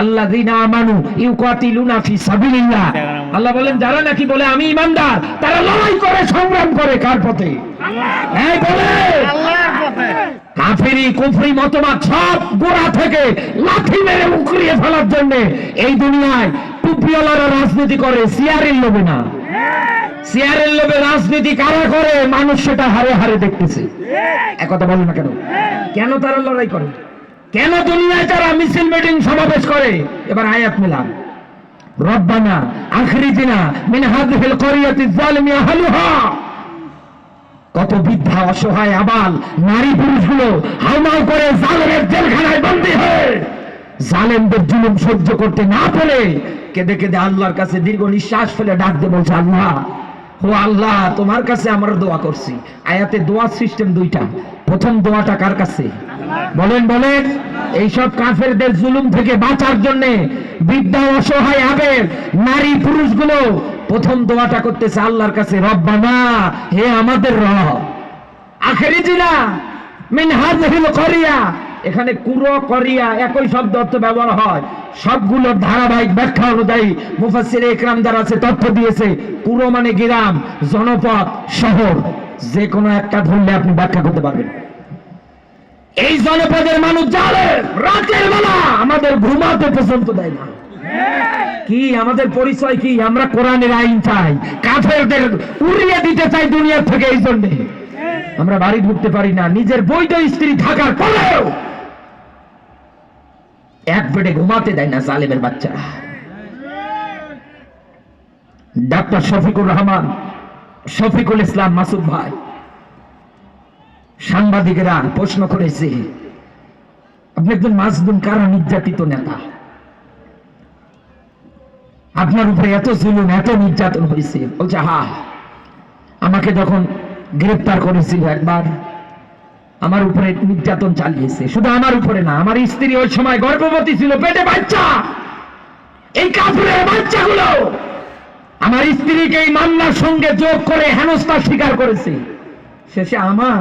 আল্লাযীনা আমানু ইউকাতিলুনা ফি সাবিলিল্লাহ। আল্লাহ বলেন, যারা নাকি বলে আমি ইমানদার, তারা লড়াই করে, সংগ্রাম করে কার পথে? এই বলে আল্লাহর পথে। কাফিরি কুফরি মতবাদ সব গোড়া থেকে লাঠি মেরে উকড়িয়ে ফেলার জন্য এই দুনিয়ায় টুপিওয়ালারা রাজনীতি করে, চেয়ারের লোভে না। চেয়ারের লোভে রাজনীতি কারা করে? মানুষ সেটা হারে হারে দেখতেছে। একথা বলেন না কেন? কেন তারা লড়াই করে? কেন দুনিয়ায় তারা মিছিল মিটিং সমাবেশ করে? এবার আয়াত মিলান, রব্বানা আখরিজনা মিন হাযিহিল ক্বরিয়াতিজ যালিমি আহলুহা। কত বৃদ্ধা, অসহায়, আবাল, নারী পুরুষগুলো হাউমাউ করে জালেমের জেলখানায় বন্দী হয়ে জালেমদের জুলুম সহ্য করতে না পেরে কেঁদে কেঁদে আল্লাহর কাছে দীর্ঘ নিঃশ্বাস ফেলে ডাক দিয়ে বলছে, আল্লাহ, ও আল্লাহ, তোমার কাছে আমরা দোয়া করছি। আয়াতে দোয়ার সিস্টেম দুইটা। প্রথম দোয়াটা কার কাছে? বলেন বলেন। এইসব কাফেরদের জুলুম থেকে বাঁচার জন্য বৃদ্ধা, অসহায়, আবেল, নারী পুরুষগুলো প্রথম দোয়াটা করতেছে আল্লাহর কাছে, রব্বানা, হে আমাদের রব, আখরিজনা মিন হাযিহিল ক্বরিয়া। এখানে কুরো করিয়া একই শব্দ অর্থ ব্যবহার হয়। সবগুলোর ধারাবাহিক ব্যাখ্যা অনুযায়ী মুফাসসিরে ইকরাম যারা আছে তথ্য দিয়েছে, কুরো মানে গ্রাম, জনপদ, শহর, যে কোনো একটা ধরলে আপনি ব্যাখ্যা করতে পারবেন। এই জনপদের মানুষ জালেম, রাতের বেলা আমাদের ঘুমাতে পর্যন্ত দেয় না। কি আমাদের পরিচয় কি? আমরা কোরআনের আইন চাই, কাফেরদের উড়িয়ে দিতে চাই দুনিয়া থেকে। এই জন্য আমরা বাড়ি ঢুকতে পারি না, নিজের বৈধ স্ত্রী থাকার পরেও এক বেডে ঘুমাতে দেয় না জালেমের বাচ্চারা। ডাক্তার শফিকুর রহমান, শফিকুল ইসলাম মাসুদ ভাই, সাংবাদিকেরা প্রশ্ন করেছে, আপনি একজন মাজলুম কারা নির্যাতিত নেতা, আপনার উপরে এত জুলুম এত নির্যাতন হয়েছে। বলছে হ্যাঁ, আমাকে যখন গ্রেফতার করেছিল একবার আমার উপরে নির্যাতন চালিয়েছে। শুধু আমার উপরে না, আমার স্ত্রী ওই সময় গর্ভবতী ছিল, পেটে বাচ্চা। এই কাফিরের বাচ্চাগুলো আমার স্ত্রীকে এই মামলার সঙ্গে যোগ করে হেনস্থার স্বীকার করেছে। শেষে আমার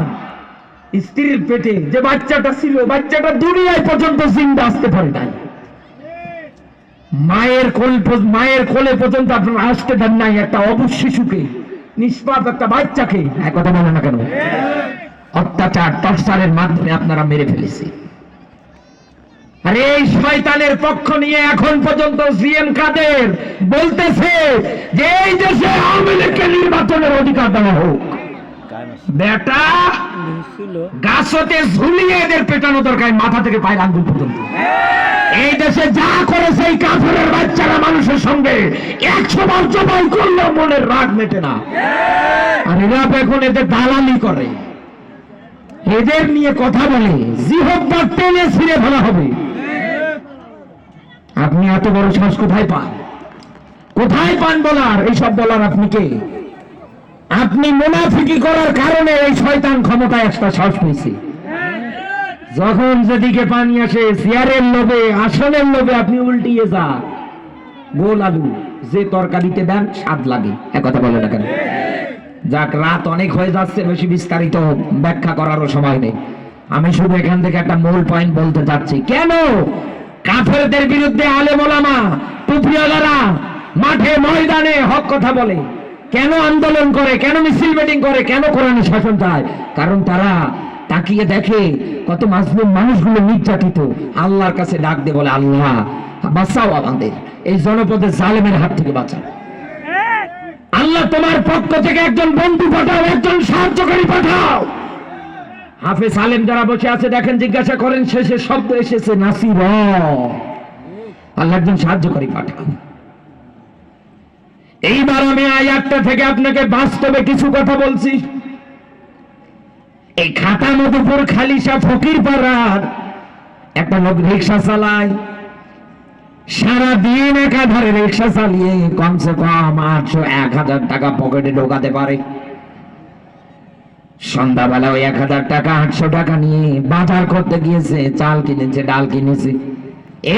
স্ত্রীর পেটে যে বাচ্চাটা ছিল, বাচ্চাটা দুনিয়ায় পর্যন্ত জিন্দা আসতে পারে নাই। মায়ের কোলে পর্যন্ত আপনারা আসতে দেন নাই একটা অবুঝ শিশুকে, নিষ্পাপ একটা বাচ্চাকে। এক কথা বলে না কেন? অত্যাচার টর্চারের মাধ্যমে আপনারা মেরে ফেলেছে। আর এই শয়তানের পক্ষ নিয়ে এখন পর্যন্ত সিএম কাদের বলতেছে যে এই দেশে আওয়ামী লীগকে নির্বাচনের অধিকার দেওয়া হোক। বেটা গাছতে ঝুলিয়ে এদের পেটানো দরকার, মাথা থেকে পায়ের আঙ্গুল পর্যন্ত। এই দেশে যা করেছে এই কাফেরের বাচ্চারা মানুষের সঙ্গে 100 বার জবাই করলেও মনের রাগ মেটে না। আর এরা এখন এদের দালালি করে, এদের নিয়ে কথা বলে জিহ্বা টেনে ছিঁড়ে ফেলা হবে। আপনি এত বড় সাহস কোথায় পান? কোথায় পান বলার? এইসব বলার আপনি কে? আপনি মুনাফিকি করার কারণে এই শয়তান ক্ষমতায় একটা সাহস পেয়েছে। যখন যেদিকে পানি আসে, চেয়ারের লোভে, আসনের লোভে আপনি উল্টিয়ে যা। গোল আলু যে তরকারিতে দেন স্বাদ লাগে। এক কথা বলে না কেন? যাক, রাত অনেক হয়ে যাচ্ছে, বেশি বিস্তারিত ব্যাখ্যা করারও সময় নেই। আমি শুধু এখান থেকে একটা মূল পয়েন্ট বলতে চাচ্ছি। কেন কাফেরদের বিরুদ্ধে আলেম ওলামা টুপিওয়ালারা মাঠে ময়দানে হক কথা বলে? কেন আন্দোলন করে? কেন মিছিল মিটিং করে? কেন কোরআনের শাসন চায়? কারণ তারা তাকিয়ে দেখে কত মাজলুম মানুষগুলো নির্যাতিত। আল্লাহর কাছে ডাক দিয়ে বলে, আল্লাহ বাঁচাও আমাদের, এই জনপদের জালেমের হাত থেকে বাঁচাও। আল্লাহ তোমার পক্ষ থেকে একজন বন্ধু পাঠাও, একজন সাহায্যকারী পাঠাও। হাফেজ আলেম যারা বসে আছে দেখেন, জিজ্ঞাসা করেন, শেষে শব্দ এসেছে নাসির। আল্লাহ একজন সাহায্যকারী পাঠাও। এইবার আমি আয়াতটা থেকে আপনাকে বাস্তবে কিছু কথা বলছি। এই খাতা মধুপুর খালিশা ফকির পাড়ার একটা লোক রিক্সা চালায়, সারাদিন একাধারে রিক্সা চালিয়ে কমসে কম 800-1000 টাকা পকেটে ঢোকাতে পারে। সন্ধ্যাবেলা ওই 1000 টাকা 800 টাকা নিয়ে বাজার করতে গিয়েছে, চাল কিনেছে, ডাল কিনেছে।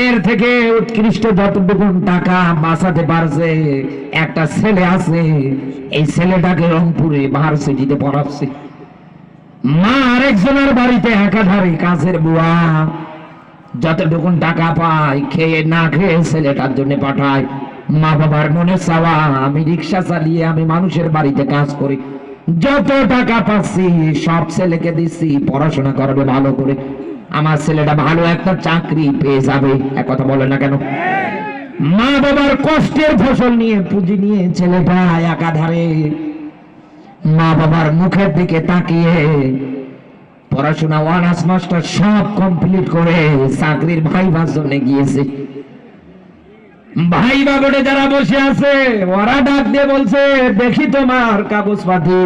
এর থেকে উৎকৃষ্ট যতটুকু টাকা বাঁচাতে পারছে, একটা ছেলে আছে, এই ছেলেটাকে রংপুরে ভার্সিটিতে পড়াচ্ছে। মা আরেকজনের বাড়িতে একাধারে কাজের বুয়া, যতটুকু টাকা পায় খেয়ে না খেয়ে ছেলেটার জন্য পাঠায়। মা বাবার মনে চাওয়া, আমি রিক্সা চালিয়ে আমি মানুষের বাড়িতে কাজ করি, যত টাকা পাচ্ছি সব ছেলেকে দিচ্ছি, পড়াশোনা করবে ভালো করে, আমার ছেলেটা ভালো একটা চাকরি পেয়ে যাবে। এক কথা বলে না কেন? মা বাবার কষ্টের ফসল নিয়ে, পুঁজি নিয়ে ছেলেটা একাধারে মা বাবার মুখের দিকে তাকিয়ে পড়াশোনা অনার্স মাস্টার সব কমপ্লিট করে চাকরির ভাইবার জন্য গিয়েছে। ভাইবা বোর্ডে যারা বসে আছে ওরা ডাক দিয়ে বলছে, দেখি তোমার কাগজপাতি,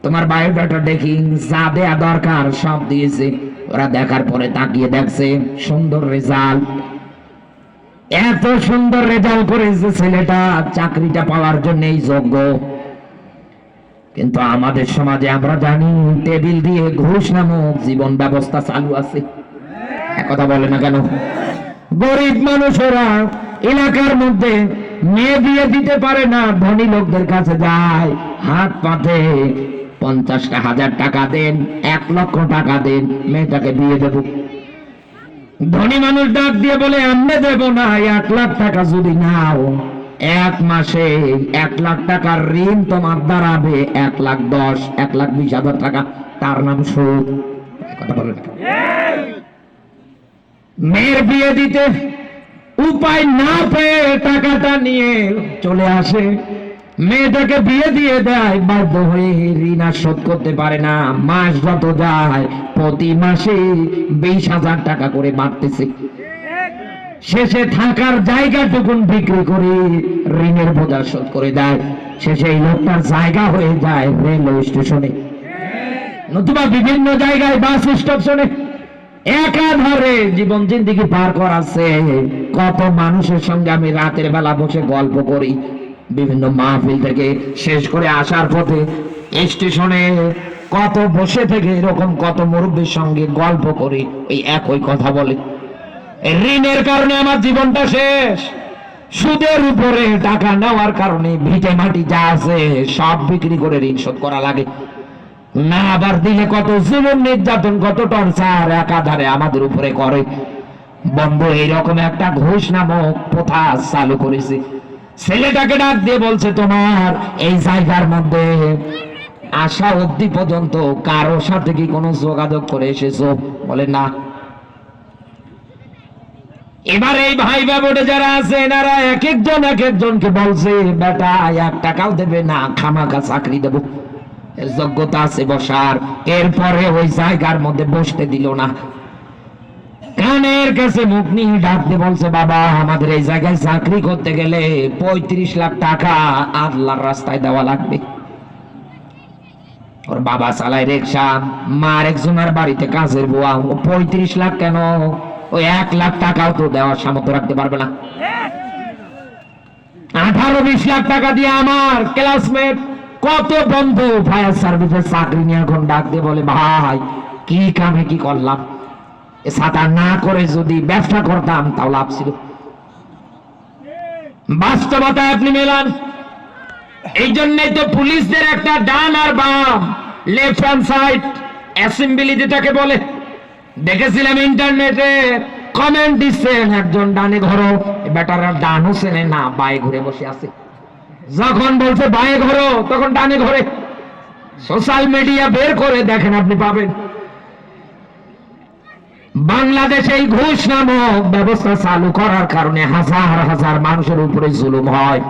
তোমার বায়োডাটা দেখি, যা দেয়া দরকার সব দিয়েছে। ওরা দেখার পরে তাকিয়ে দেখছে সুন্দর রেজাল্ট, এত সুন্দর রেজাল্ট করেছে ছেলেটা, চাকরিটা পাওয়ার জন্য যোগ্য। কিন্তু আমাদের সমাজে আমরা জানি টেবিল দিয়ে ঘুষ নামক জীবন ব্যবস্থা চালু আছে। একথা বলে না কেন? গরিব মানুষেরা এলাকার মধ্যে মেয়ে বিয়ে দিতে পারে না, ধনী লোকদের কাছে যায়, হাত পাতে 50,000 টাকা দেন, 1 লক্ষ টাকা দেন, মেয়েটাকে বিয়ে দেব। ধনী মানুষ ডাক দিয়ে বলে, আমরা দেব না, 1 লাখ টাকা যদি নাও, 1 মাসে 1 লাখ টাকার ঋণ তোমার দাঁড়াবে 1,10,000, 1,20,000 টাকা, তার নাম সুদ। কথা বলে না? মেয়ের বিয়ে দিতে উপায় না পেয়ে টাকাটা নিয়ে চলে আসে, মেয়েটাকে বিয়ে দিয়ে দেয়, বাধ্য হয়ে ঋণ আর শোধ করতে পারে না। মাস যত যায় প্রতি মাসে 20,000 টাকা করে বাড়তেছে। শেষে থাকার জায়গাটুকুন বিক্রি করে ঋণের বোঝা শোধ করে দেয়। শেষে এই লোকটার জায়গা হয়ে যায় রেলওয়ে স্টেশনে, নতুবা বিভিন্ন জায়গায় বাস স্টেশনে। একাধারে জীবন জিন্দিগি পার করাচ্ছে। কত মানুষের সঙ্গে আমি রাতের বেলা বসে গল্প করি, বিভিন্ন মাহফিল থেকে শেষ করে আসার পথে স্টেশনে কত বসে থেকে এরকম কত মুরব্বীর সঙ্গে গল্প করি, এই একই কথা বলে, ঋণের কারণে আমার জীবনটা শেষ, সুদের উপরে টাকা নেওয়ার কারণে ভিটে মাটি যা আছে সব বিক্রি করে ঋণ শোধ করা লাগে। না আবার দিলে কত জুলুম নির্যাতন, কত টর্চার একাধারে আমাদের উপরে করে। বন্ধু এইরকম একটা ঘুষ নামক প্রথা চালু করেছে। ছেলেটাকে ডাক দিয়ে বলছে, তোমার এই জায়গার মধ্যে আসা অবধি পর্যন্ত কারো সাথে কি কোনো যোগাযোগ করে এসেছো? বলে না। এবার এই ভাই বাবুটা যারা আছে এনারা এক একজনকে বলছে, বেটা 1 টাকাও দেবে না, খামাখা চাকরি দেবো, এর যোগ্যতা আছে বসার। এরপরে ওই জায়গার মধ্যে বসতে দিল না। কানের কাছে মুখ নিয়ে ডাক দিয়ে বলছে, বাবা আমাদের এই জায়গায় চাকরি করতে গেলে 35 লাখ টাকা আল্লাহর রাস্তায় দেওয়া লাগবে। ওর বাবা চালায় রিক্সা, মা একজনের বাড়িতে কাজের বুয়া, 35 লাখ কেন, ওই 1 লাখ টাকাও তো দেওয়ার সামর্থ্য রাখতে পারবে না। 18-20 লাখ টাকা দিয়ে আমার ক্লাসমেট কত বন্ধু ফায়ার সার্ভিসের চাকরি নিয়ে এখন ডাক দিয়ে বলে, ভাই কি কামে কি করলাম, ছাতা না করে যদি ব্যবসা করতাম তাও লাভ ছিল। বাস্তবতায় আপনি মেলান। এই জন্যই তো পুলিশদের একটা ডান আর বাম, লেফট হ্যান্ড সাইড অ্যাসেম্বলি যেটাকে বলে, দেখেছিলাম ইন্টারনেটে কমেন্ট দিচ্ছেন, একজন ডানে ঘোরো, বেটারা ডানও চেনে না, বায়ে ঘুরে বসে আছে। যখন বলছে বায়ে ঘোরো তখন ডানে ঘোরে। সোশ্যাল মিডিয়া বের করে দেখেন, আপনি পাবেন। বাংলাদেশে এই ঘুষ নামক ব্যবস্থা চালু করার কারণে হাজার হাজার মানুষের উপরে জুলুম হয়।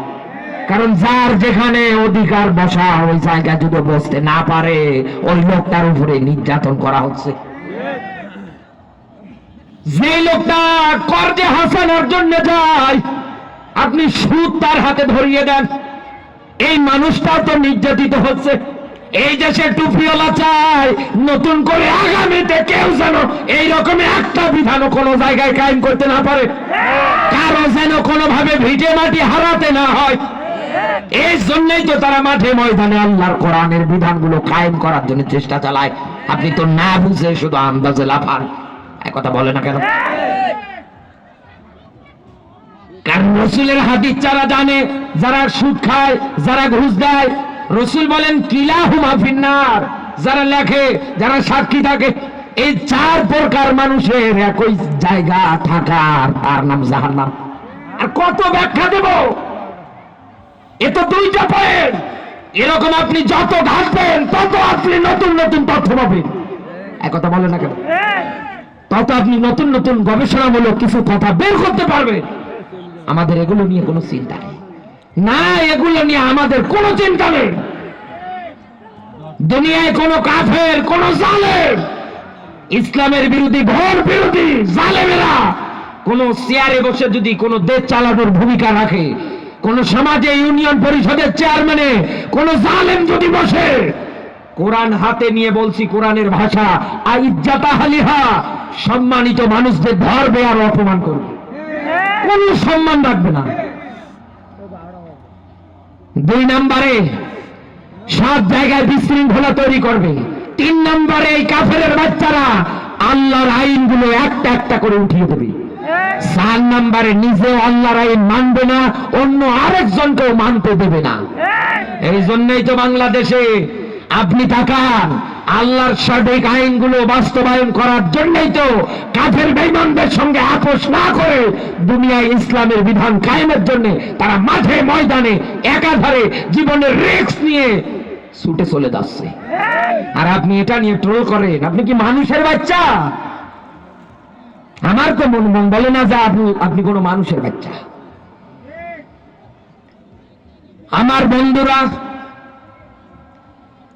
কারণ যার যেখানে অধিকার বসা, ওই জায়গা যদি বসতে না পারে, ওই লোকটার উপরে নির্যাতন করা হচ্ছে। যে লোকটা কর্জে হাসানোর জন্য যায়, আপনি সুদ তার হাতে ধরিয়ে দেন, এই মানুষটাও তো নির্যাতিত হচ্ছে। এই দেশে টুপিওয়ালা চায় নতুন করে আগামীতে কেউ যেন এইরকম একটা বিধানও কোনো জায়গায় কায়েম করতে না পারে, কারো যেন কোনোভাবে ভিটে মাটি হারাতে না হয়। এই জন্যই তো তারা মাঠে ময়দানে আল্লাহর কোরআনের বিধানগুলো কায়েম করার জন্য চেষ্টা চালায়। আপনি তো না বুঝে শুধু আন্দাজে লাফান, এক কথা বলে না কেন? কারণ রসুলের হাদিস যারা জানে, যারা সুদ খায়, যারা ঘুষ দেয়, রসুল বলেন কিলাহুমা ফিন্নার। যারা লেখে, যারা সাক্ষী থাকে, এই 4 প্রকার মানুষের একই জায়গা থাকার, তার নাম জাহান্নাম। আর কত ব্যাখ্যা দেব, এ তো 2টা পয়েন্ট। এরকম আপনি যত ঘাসবেন তত আপনি নতুন নতুন তথ্য পাবেন, এক কথা বলে না কেন? তত আপনি নতুন নতুন গবেষণামূলক কিছু কথা বের করতে পারবেন। আমাদের এগুলো নিয়ে কোনো চিন্তা নেই, না এগুলো নিয়ে আমাদের কোনো চিন্তা নেই। দুনিয়ায় কোনো কাফের, কোনো জালেম, ইসলামের বিরোধী, ঘোর বিরোধী জালেমেরা কোন চেয়ারে বসে যদি কোনো দেশ চালানোর ভূমিকা রাখে, কোন সমাজে ইউনিয়ন পরিষদের চেয়ারম্যানে কোন জালেম যদি বসে, কোরআন হাতে নিয়ে বলছি, কোরআনের ভাষা, আইজ্জাতা হালিহা, সম্মানিত মানুষদের ধরবে আর অপমান করবে, কোন সম্মান রাখবে না। 2 নম্বরে সব জায়গায় বিশৃঙ্খলা তৈরি করবে। 3 নম্বরে এই কাফেরের বাচ্চারা আল্লাহর আইনগুলো একটা একটা করে উঠিয়ে দেবে। 4 নম্বরে নিজেও আল্লাহর আইন মানবে না, অন্য আরেকজনকেও মানতে দেবে না। এই জন্যই তো বাংলাদেশে আপনি তাকান, আল্লাহর সঠিক আইনগুলো বাস্তবায়ন করার জন্যই তো কাফের বেঈমানদের সঙ্গে আপোষ না করে দুনিয়ায় ইসলামের বিধান কায়েমের জন্য তারা মাঠে ময়দানে একাধারে জীবনের রিস্ক নিয়ে ছুটে চলে যাচ্ছে। আর আপনি এটা নিয়ে ট্রোল করেন, আপনি কি মানুষের বাচ্চা? আমার তো মন বলে না যে আপনি কোনো মানুষের বাচ্চা। আমার বন্ধুরা,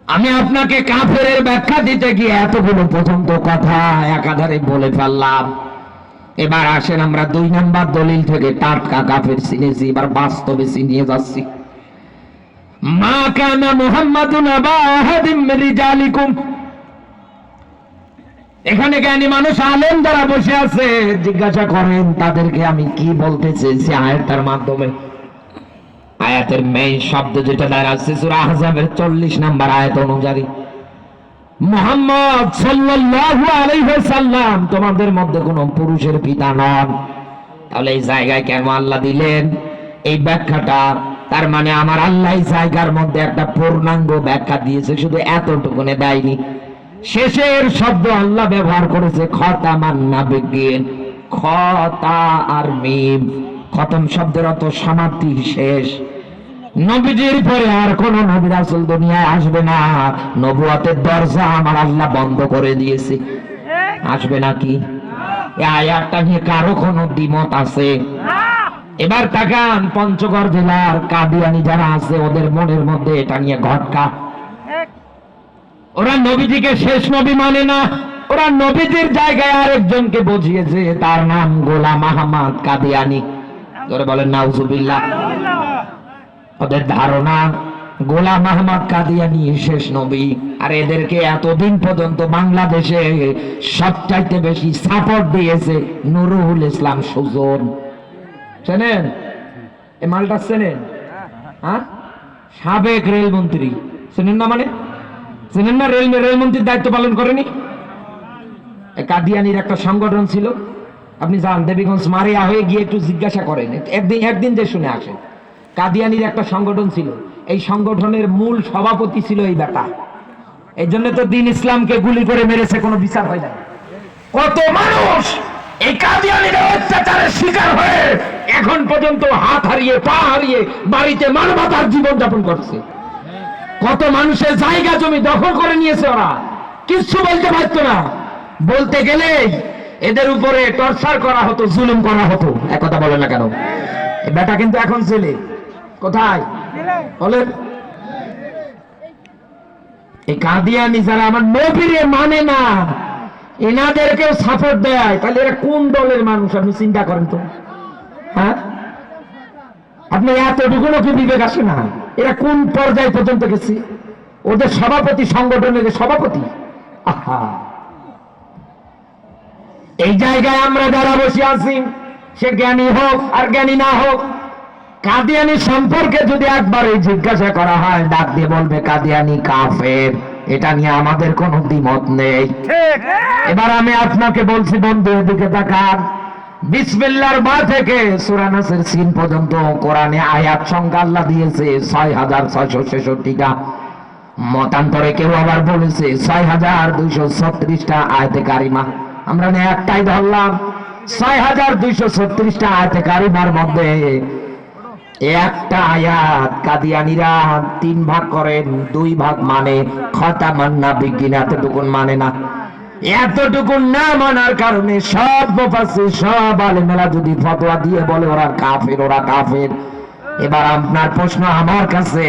আমি আপনাকে কাফেরের ব্যাখ্যা দিতে গিয়ে এতগুলো পর্যন্ত কথা একাধারে বলে ফেললাম। এবার আসেন আমরা 2 নাম্বার দলিল থেকে টাটকা কাফের চিনেছি, এবার বাস্তবে চিনিয়ে যাচ্ছি। মা কানা মুহাম্মাদুন আবা আহাদিম মিন রিজালিকুম। এখানে জ্ঞানী মানুষ আলেম যারা বসে আছে জিজ্ঞাসা করেন তাদেরকে আমি কি বলতে চেয়েছি আয়াতটার মাধ্যমে। আয়াতের মেইন শব্দ যেটা দাঁড়াচ্ছে সূরা আহজাবের 40 নাম্বার আয়াত অনুযায়ী, মুহাম্মদ সাল্লাল্লাহু আলাইহি ওয়াসাল্লাম তোমাদের মধ্যে কোনো পুরুষের পিতা নন। তাহলে এই জায়গায় কেন আল্লাহ দিলেন এই ব্যাখ্যাটা? তার মানে আমার আল্লাহ এই জায়গার মধ্যে একটা পূর্ণাঙ্গ ব্যাখ্যা দিয়েছে, শুধু এতটুকুনে দেয়নি। শেষের শব্দ আল্লাহ ব্যবহার করেছে খতামান নাবিয়্যিন। খতা আর মিম, খতম শব্দের অর্থ সমাপ্তি, শেষ। নবীজির পরে আর কোন নবী রাসূল দুনিয়ায় আসবে না, নবুয়তের দরজা আমার আল্লাহ বন্ধ করে দিয়েছে। আসবে নাকি? এই আয়াতটা নিয়ে কারো কোনো দ্বিমত আছে? এবার তাকান, পঞ্চগড় জেলার কাদিয়ানি যারা আছে ওদের মনের মধ্যে এটা নিয়ে ঘটকা। ওরা নবীজিকে শেষ নবী মানে না, ওরা নবীজির জায়গায় আরেকজনকে বুঝিয়েছে, তার নাম গোলাম আহমদ কাদিয়ানি। ধরে বলেন নাউজুবিল্লাহ। ওদের ধারণা গোলাম আহমদ কাদিয়ানি শেষ নবী। আর এদেরকে এতদিন পর্যন্ত বাংলাদেশে সবচাইতে বেশি সাপোর্ট দিয়েছে নুরুল ইসলাম সুজন। চেনেন এই মালটা? চেনেন? হ্যাঁ, সাবেক রেলমন্ত্রী। চেনেন না? মানে চেনেন না? রেলমন্ত্রীর দায়িত্ব পালন করেনি? কাদিয়ানির একটা সংগঠন ছিল, আপনি যান দেবীগঞ্জ মারিয়া হয়ে গিয়ে একটু জিজ্ঞাসা করেন, একদিন যে শুনে আসেন। কাদিয়ানির একটা সংগঠন ছিল, এই সংগঠনের মূল সভাপতি ছিল এই বেটা। এই জন্য তো দ্বীন ইসলামকে গুলি করে মেরেছে, কোনো বিচার হয় না। কত মানুষ এই কাদিয়ানির অত্যাচারের শিকার হয়ে এখন পর্যন্ত হাত হারিয়ে পা হারিয়ে বাড়িতে মানবতার জীবন যাপন করছে। কত মানুষের জায়গা জমি দখল করে নিয়েছে, ওরা কিচ্ছু বলতে পারতো না। বলতে গেলে এদের উপরে টর্চার করা হতো, জুলুম করা হতো। একথা বলে না কেন? এই বেটা কিন্তু এখন ছেলে কোথায় বলেন? এই কাদিয়ানি যারা আমার নবীরে মানে না, এনাদেরকেও সাপোর্ট দেয়, তাহলে এরা কোন দলের মানুষ আপনি চিন্তা করেন তো। হ্যাঁ, আপনি এতটুকুনও কি বিবেক আসে না? এরা কোন পর্যায় পর্যন্ত গেছে? ওদের সভাপতি, সংগঠনের সভাপতি। আহা, এই জায়গায় আমরা যারা বসে আছি, সে জ্ঞানী হোক আর জ্ঞানী না হোক, কাদিয়ানি সম্পর্কে যদি একবার জিজ্ঞাসা করা হয়, ডাক দিয়ে বলবে কাদিয়ানি কাফের। এটা নিয়ে আমাদের কোনো দ্বিমত নেই। এবার আমি আপনাকে বলছি বন্ধু, এদিকে তাকান। বিসমিল্লাহর বা থেকে সূরা নাসের সিন পর্যন্ত কোরআনে আয়াত সংখ্যা আল্লাহ দিয়েছে 6666টা। মতান্তরে কেউ আবার বলেছে 6236টা আয়াতে কারিমা। আমরা একটাই ধরলাম, 6236টা আয়াতে কারিমার মধ্যে একটা আয়াত কাদিয়ানিরা 3 ভাগ করেন, 2 ভাগ মানে খতামান নাবিয়্যিন, এতটুকুন মানে না। এতটুকুন না মানার কারণে সব মুফাসসির, সব আলেমেরা যদি ফতোয়া দিয়ে বলে ওরা কাফের, ওরা কাফের। এবার আপনার প্রশ্ন আমার কাছে,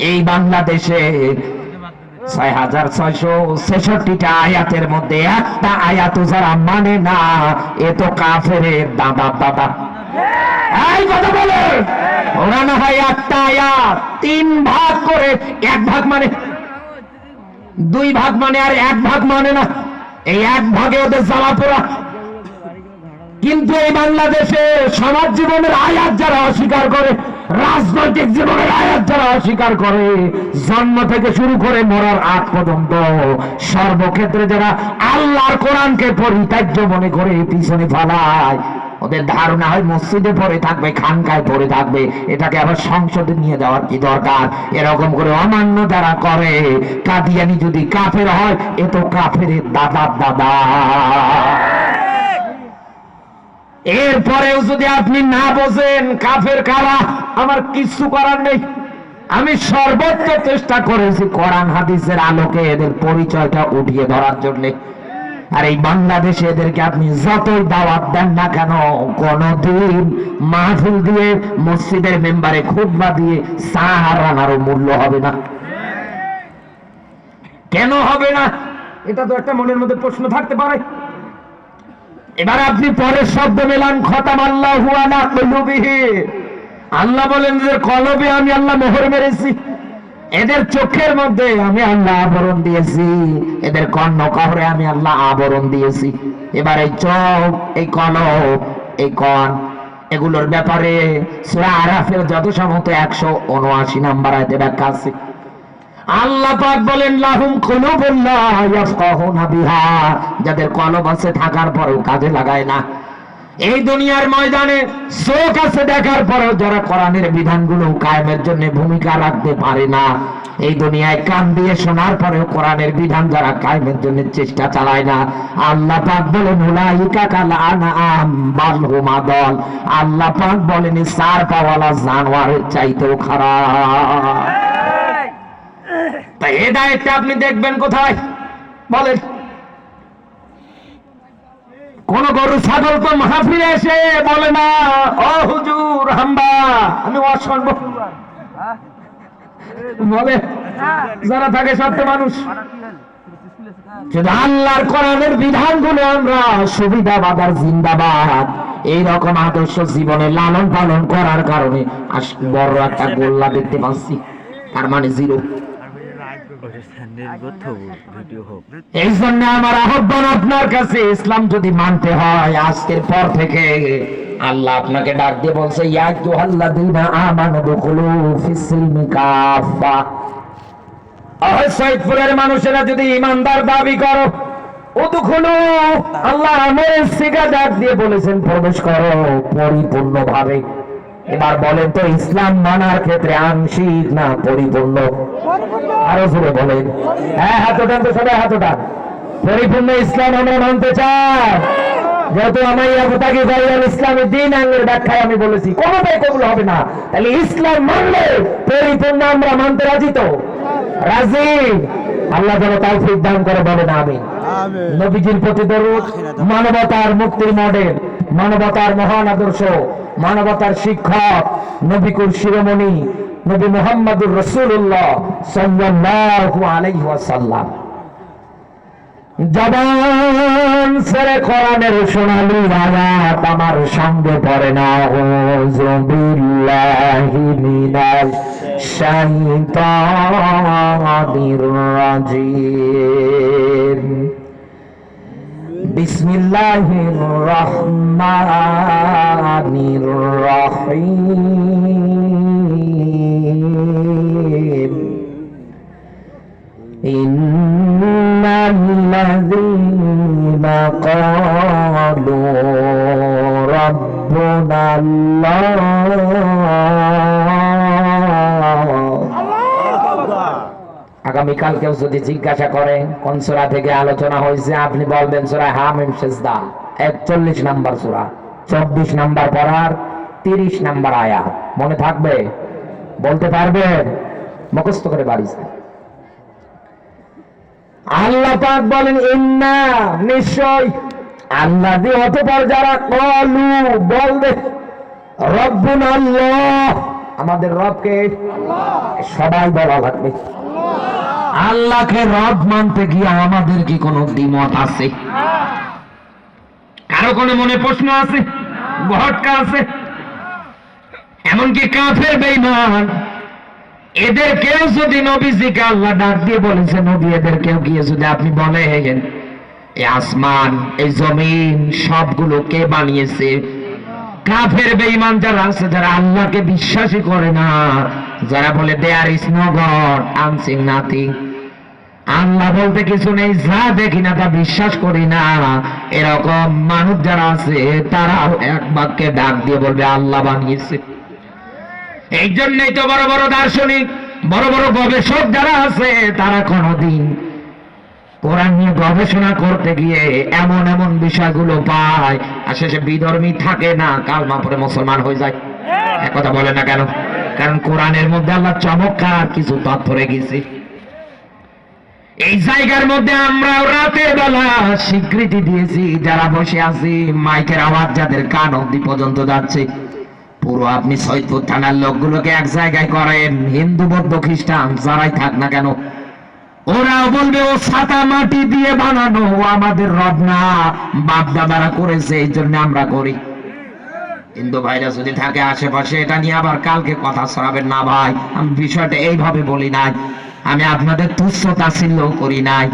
এই বাংলাদেশে 6666টা আয়াতের মধ্যে একটা আয়াতও যারা মানে না, এ তো কাফেরের দাদা দাদা। এই কথা বলে ওরা না হয় একটা আয়াত 3 ভাগ করে, 1 ভাগ মানে, 2 ভাগ মানে, আর 1 ভাগ মানে না। এই 1 ভাগে ওদের জ্বালা পোড়া। কিন্তু এই বাংলাদেশে সমাজ জীবনের আয়াত যারা অস্বীকার করে, রাজনৈতিক জীবনের আয়াত যারা অস্বীকার করে, জন্ম থেকে শুরু করে মরার আগ পর্যন্ত সর্বক্ষেত্রে যারা আল্লাহর কোরআনকে পরিত্যাজ্য মনে করে পিছনে ফেলায়, ওদের ধারণা হয় মসজিদে পড়ে থাকবে, খানকায় পড়ে থাকবে, এটাকে আবার সংসদে নিয়ে যাওয়ার কি দরকার? এরকম করে অমান্য যারা করে, কাদিয়ানি যদি কাফের হয়, এ তো কাফেরের দাদার দাদা। এরপরেও যদি আপনি না বোঝেন কাফের কারা, আমার কিছু করার নেই। আমি সর্বোচ্চ চেষ্টা করেছি কোরআন হাদিসের আলোকে এদের পরিচয়টা উঠিয়ে ধরার জন্য। আর এই বাংলাদেশে এদেরকে আপনি যতই দাওয়াত দেন না কেন, কোনদিন মাহফিল দিয়ে, মসজিদের মেম্বারে খুতবা দিয়ে সাহার আনারও মূল্য হবে না। কেন হবে না? এটা তো একটা মনের মধ্যে প্রশ্ন থাকতে পারে। এবার আপনি পরের শব্দ মেলান, খতাম আল্লাহু আলা কুলুবিহি, আল্লাহ বলেন যে কলবে আমি আল্লাহ মোহর মেরেছি, এদের চোখের মধ্যে আমি আল্লাহ আবরণ দিয়েছি, এদের কর্ণকহরে আমি আল্লাহ আবরণ দিয়েছি। এবার এই চোখ, এই কলব, এই কন, এগুলোর ব্যাপারে সূরা আরাফের যত সমস্ত 179 নম্বর আয়াতে ব্যাখ্যা আছে। আল্লাহ পাক বলেন লাহুম কুলুবুন লা ইয়াফকাহুনা বিহা, যাদের কলব আছে থাকার পরেও কাজে লাগায় না। এই দুনিয়ার ময়দানে চোখ আছে দেখার পরেও যারা কোরআনের বিধানগুলো কায়েমের জন্য ভূমিকা রাখতে পারে না, এই দুনিয়ায় কান দিয়ে শোনার পরেও কোরআনের বিধান যারা কায়েমের জন্য চেষ্টা চালায় না, আল্লাহ পাক বলেন উলাইকা কাল আনআম বাল হুম আদল। আল্লাহ পাক বলেন সার পাওয়ালা জানোয়ারের চাইতেও খারাপ। তাই হেদায়েতটা আপনি দেখবেন কোথায় বলেন? কোন গরু ছাগল তো মাহফিলে এসে বলে না ও হুজুর হাম্বা আমি ওয়াজ শুনবো, বলে যারা থাকে সত্য মানুষ। শুধু আল্লাহর কোরআনের বিধানগুলো আমরা সুবিধাবাদ আর জিন্দাবাদ এইরকম আদর্শ জীবনে লালন পালন করার কারণে বড় একটা গোল্লা দেখতে পাচ্ছি, তার মানে জিরো। এই জন্য আমার আহ্বান আপনার কাছে, ইসলাম যদি মানতে হয় আজকের পর থেকে আল্লাহ আপনাকে ডাক দিয়ে বলছে ইয়া আইয়ুহাল্লাযীনা আমানু দুখুলু ফিস সিলমি কাফা। সৈয়দপুরের মানুষেরা যদি ইমানদার দাবি করো, উদখুলু, আল্লাহ আমাদের সিগা ডাক দিয়ে বলেছেন প্রবেশ করো পরিপূর্ণভাবে। এবার বলেন তো ইসলাম মানার ক্ষেত্রে আংশিক না পরিপূর্ণ? আরো জোরে বলেন। হ্যাঁ, হাত ওঠান তো সবাই, হাত ওঠান। পরিপূর্ণ ইসলাম আমরা মানতে চাই। যেহেতু আমার ইয়াবতাকি গায়রুল ইসলামী দ্বীন আঙ্গের ব্যাখ্যায় আমি বলেছি কোনোটাই কবুল হবে না, তাহলে ইসলাম মানলে পরিপূর্ণ আমরা মানতে রাজি তো? রাজি। আল্লাহ যেন তৌফিক দান করে, বলেন আমিন। নবীজির প্রতি দরুদ, মানবতার মুক্তির মডেল, মানবতার মহান আদর্শ, মানবতার শিক্ষক, নবীকুল শিরোমণি নবী মুহাম্মদুর রাসূলুল্লাহ সাল্লাল্লাহু আলাইহি ওয়াসাল্লাম জবান ছেড়ে কোরআনের সোনালী আয়াত আমার সঙ্গে পড়ে না। আউযু বিল্লাহি মিনাশ শাইতানির রাজিম। বিসমিল্লাহির রহমানির রহিম। ইন্নাল্লাযীনা ক্বালু রাব্বুনাল্লাহ, আগামীকাল কেউ যদি জিজ্ঞাসা করে কোন সূরা থেকে আলোচনা হয়েছে, আপনি বলবেন সূরা হামিম সিজদা 41 নাম্বার সূরা, 24 নাম্বার পড়ার 30 নাম্বার আয়াত। মনে থাকবে? বলতে পারবেন? মুখস্থ করে বাড়ি যান। আল্লাহ পাক বলেন ইন্না, নিশ্চয়, আল্লাযী, অতঃপর যারা, ক্বালু, বলবে, রাব্বুনাল্লাহ, আমাদের রবকে সবাই বলা লাগবে। আল্লাহকে রব মানতে গিয়ে আমাদের কি কোনো দ্বিমত আছে? কারো কোনো মনে প্রশ্ন আছে? ভটকা আছে? এমনকি কাফের বেঈমান এদের কেউ যদি নবীজিকে আল্লাহ ডাক দিয়ে বলেছে, নবী এদের কেউ গিয়ে যদি আপনি বলেন এই আসমান এই জমিন সবগুলো কে বানিয়েছে, কাফের বেঈমান যারা আছে, যারা আল্লাহকে বিশ্বাসই করে না, যারা বলে দেয়ার ইজ নো গড, আনসিং নাথিং, আল্লাহ বলতে কিছু নেই, যা দেখি না তা বিশ্বাস করি না, এরকম মানুষ যারা আছে তারা এক বাক্যে ডাক দিয়ে বলবে আল্লাহ বানিয়েছে। এই জন্যই তো বড় বড় দার্শনিক, বড় বড় গবেষক যারা আছে তারা কোনদিন কোরআন নিয়ে গবেষণা করতে গিয়ে এমন এমন বিষয়গুলো পায় আর শেষে বিধর্মী থাকে না, কালমা পড়ে মুসলমান হয়ে যায়। একথা বলে না কেন? কারণ কোরআনের মধ্যে আল্লাহ চমৎকার কিছু তথ্য রেখেছে। এই জায়গার মধ্যে আমরা রাতের বেলা স্বীকৃতি দিয়েছি, যারা বসে আছি মাইকের আওয়াজ যাদের কান অবধি পর্যন্ত যাচ্ছে, পুরো আপনি সৈয়দপুর থানার লোকগুলোকে এক জায়গায় করেন, হিন্দু বৌদ্ধ খ্রিস্টান যারাই থাক না কেন, ওরা বলবে ও ছাতা মাটি দিয়ে বানানো, ও আমাদের রব না, বাপ দাদারা করেছে এই জন্য আমরা করি। কিন্তু ভাইরা যদি থাকে আশেপাশে, এটা নিয়ে আবার কালকে কথা ছড়াবেন না ভাই। আমি বিষয়টা এইভাবে বলি নাই, আমি আপনাদের তুচ্ছ তাচ্ছিল্য করি নাই।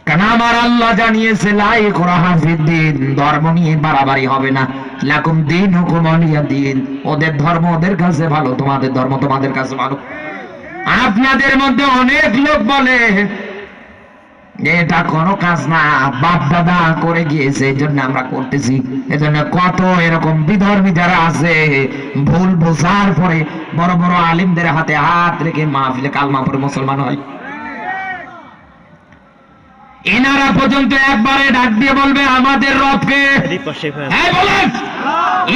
কারণ আমার আল্লাহ জানিয়েছে লা ইকরাহা ফিদ্দিন, ধর্ম নিয়ে বাড়াবাড়ি হবে না। লাকুম দীনুকুম ওয়ালিয়া দীন, ওদের ধর্ম ওদের কাছে ভালো, তোমাদের ধর্ম তোমাদের কাছে ভালো। আপনাদের মধ্যে অনেক লোক বলে এটা কোনো কাজ না, বাপ দাদা করে গিয়েছে এই জন্য আমরা করতেছি। এজন্য কত এরকম বিধর্মী যারা আছে, ভুল বোঝার পরে বড় বড় আলিমদের হাতে হাত রেখে মাহফিলে কালমা পড়ে মুসলমান হয়। এনারা পর্যন্ত একবারে ডাক দিয়ে বলবে আমাদের রবকে, হ্যাঁ বলেন,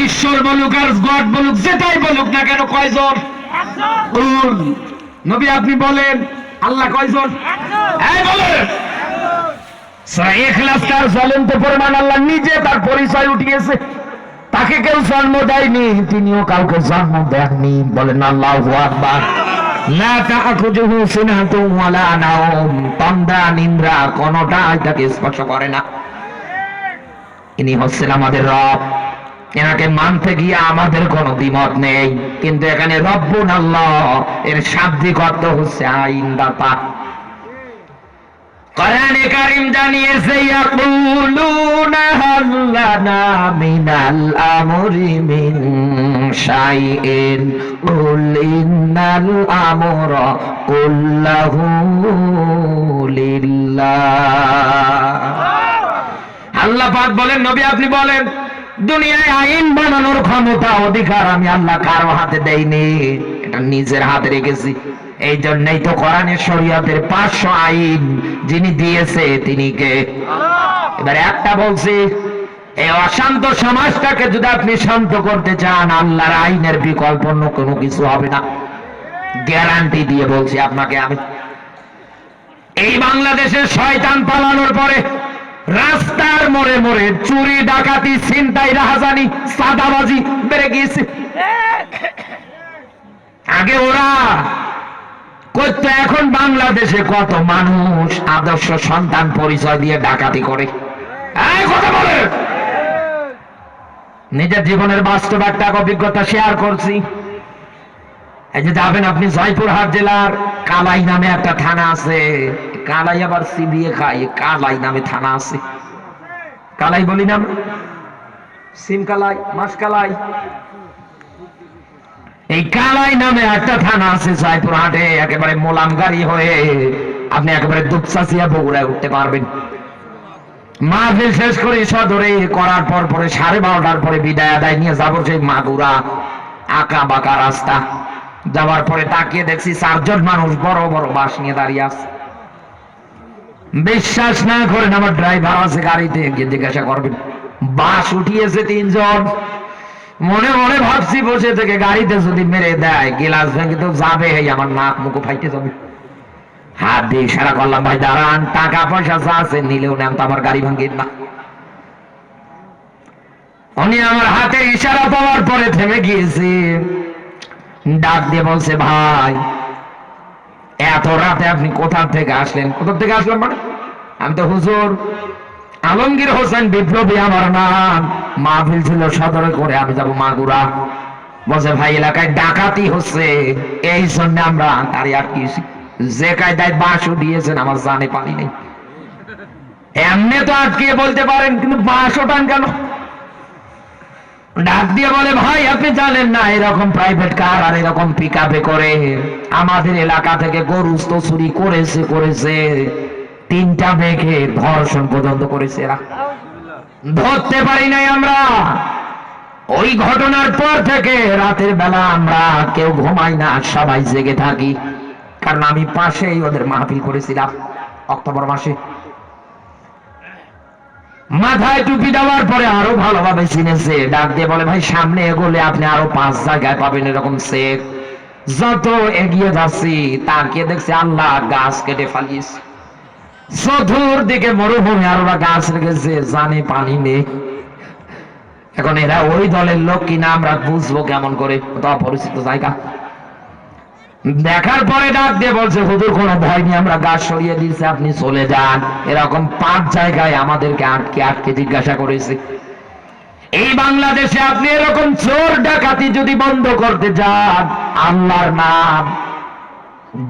ঈশ্বর বলুক আর গড বলুক, যেটাই বলুক না কেন, কয়জন? নবী আপনি বলেন আল্লাহ কয়জন? হ্যাঁ বলেন। সূরা ইখলাস তার জ্বলন্ত প্রমাণ, আল্লাহ নিজে তার পরিচয় উঠিয়েছে। তাকে কেউ জন্ম দেয়নি, তিনিও কাউকে জন্ম দেননি। বলেন আল্লাহু আকবার। লা তা'খুযুহু সিনাতুন ওয়ালা নাওম, তন্দ্রা নিদ্রা কোনটাই তাকে স্পর্শ করে না। ইনি হচ্ছেন আমাদের রব। এনাকে মানতে গিয়ে আমাদের কোনো দ্বিমত নেই, কিন্তু এখানে রব্বুন আল্লাহ এর শাব্দিক অর্থ হচ্ছে আইনদাতা। কোরআনে কারীম জানিয়েছে ইয়াকুলুনা হাল লানা মিনাল আমরি মিন শাইইন কুল ইন্নাল আমরা কুল্লাহু লিল্লাহ। আল্লাহ পাক বলেন নবী আপনি বলেন দুনিয়ায় আইন বানানোর ক্ষমতা অধিকার আমি আল্লাহ কারো হাতে দেইনি, এটা নিজের হাতে রেখেছি। এই জন্যই তো কোরআনের শরীয়তের 500 আইন যিনি দিয়েছে তিনি কে? এবার একটা বলছি, এই অশান্ত সমাজটাকে যদি আপনি শান্ত করতে চান, আল্লাহর আইনের বিকল্প অন্য কোনো কিছু হবে না, গ্যারান্টি দিয়ে বলছি আপনাকে আমি। এই বাংলাদেশের শয়তান পালানোর পরে রাস্তার মোড়ে মোড়ে চুরি ডাকাতি ছিনতাই রাহাজানি সাদাবাজি বেড়ে গিয়েছে। আগে ওরা করতো, এখন বাংলাদেশে কত মানুষ আদর্শ সন্তান পরিচয় দিয়ে ডাকাতি করে। এই কথা বলে নিজের জীবনের বাস্তব একটা অভিজ্ঞতা শেয়ার করছি। এই যে যাবেন আপনি জয়পুরহাট জেলার কালাই নামে একটা থানা আছে, কালাই আবার সিবিএ খায়, কালাই নামে থানা আছে। কালাই বলি না, সিম কালাই, মাস কালাই, এই কালাই নামে একটা থানা আছে জয়পুরহাটে। একেবারে মোলাম গাড়ি হয়ে আপনি একেবারে দুপচাচিয়া বগুড়ায় উঠতে পারবেন। মাহফিল শেষ করে সদরে করার পর পরে 12:30টার পরে বিদায় আদায় নিয়ে যাবো সেই মাগুরা আঁকা বাঁকা রাস্তা। যাওয়ার পরে তাকিয়ে দেখছি 4 জন মানুষ বড় বড় বাস নিয়ে দাঁড়িয়ে আছে। বিশ্বাস না করেন, আমার ড্রাইভার আছে গাড়িতে, গিয়ে জিজ্ঞাসা করবেন। বাস উঠিয়েছে 3 জন। মনে মনে ভাবছি বসে থেকে গাড়িতে যদি মেরে দেয় গিলাস ভেঙে তো যাবে, আমার নাক মুখ ফাইতে যাবে। হাত দিয়ে ইশারা করলাম ভাই দাঁড়ান, টাকা পয়সা যা আছে নিলেও নেন, তো আমার গাড়ি ভাঙিয়ে না। উনি আমার হাতে ইশারা পাওয়ার পরে থেমে গিয়েছে, ডাক দিয়ে বলছে ভাই এত রাতে আপনি কোথা থেকে আসলেন? কোথা থেকে আসলাম মানে? আমি তো হুজুর আলমগীর হোসেন বিপ্লবী আমার নাম, মাহফিল ছিল সদরে করে, আমি যাবো মাগুরা। বলছে ভাই এলাকায় ডাকাতি হচ্ছে, এই জন্য আমরা গাড়ি আটকিয়েছি। যে কায়দায় বাঁশ উঠিয়েছেন আমার জানে পানি নেই। এমনি তো আটকিয়ে বলতে পারেন, কিন্তু বাঁশ ওঠান কেন? ডাক দিয়ে বলে ভাই আপনি জানেন না এরকম প্রাইভেট কার আর এরকম পিকআপে করে আমাদের এলাকা থেকে গরু তো চুরি করেছে 3টা মেয়েকে ধর্ষণ পর্যন্ত করেছে এরা। ধরতে পারি নাই আমরা। ওই ঘটনার পর থেকে রাতের বেলা আমরা কেউ ঘুমাই না, সবাই জেগে থাকি। কারণ আমি পাশেই ওদের মাহফিল করেছিলাম অক্টোবর মাসে। মাথায় টুপি দেওয়ার পরে আরো ভালোভাবে চিনেছে। ডাক দিয়ে বলে ভাই সামনে এগোলে আপনি আরো 5 জায়গায় পাবেন এরকম শেখ। যত এগিয়ে যাচ্ছি তাকিয়ে দেখছি আল্লাহ গাছ কেটে ফালিয়েছে, চতুর্দিকে মরুভূমি, আর ওরা গাছ রেখেছে, জানে পানি নেই। এখন এরা ওই দলের লোক কিনা আমরা বুঝবো কেমন করে? অপরিচিত জায়গা। দেখার পরে ডাক দিয়ে বলছে, হুজুর কোনো ভয় নেই, আমরা গাছ সরিয়ে দিয়েছি, আপনি চলে যান। এরকম 5 জায়গায় আমাদেরকে আটকে আটকে জিজ্ঞাসা করেছে। এই বাংলাদেশে আপনি এরকম চোর ডাকাতি যদি বন্ধ করতে যান, আল্লাহর নাম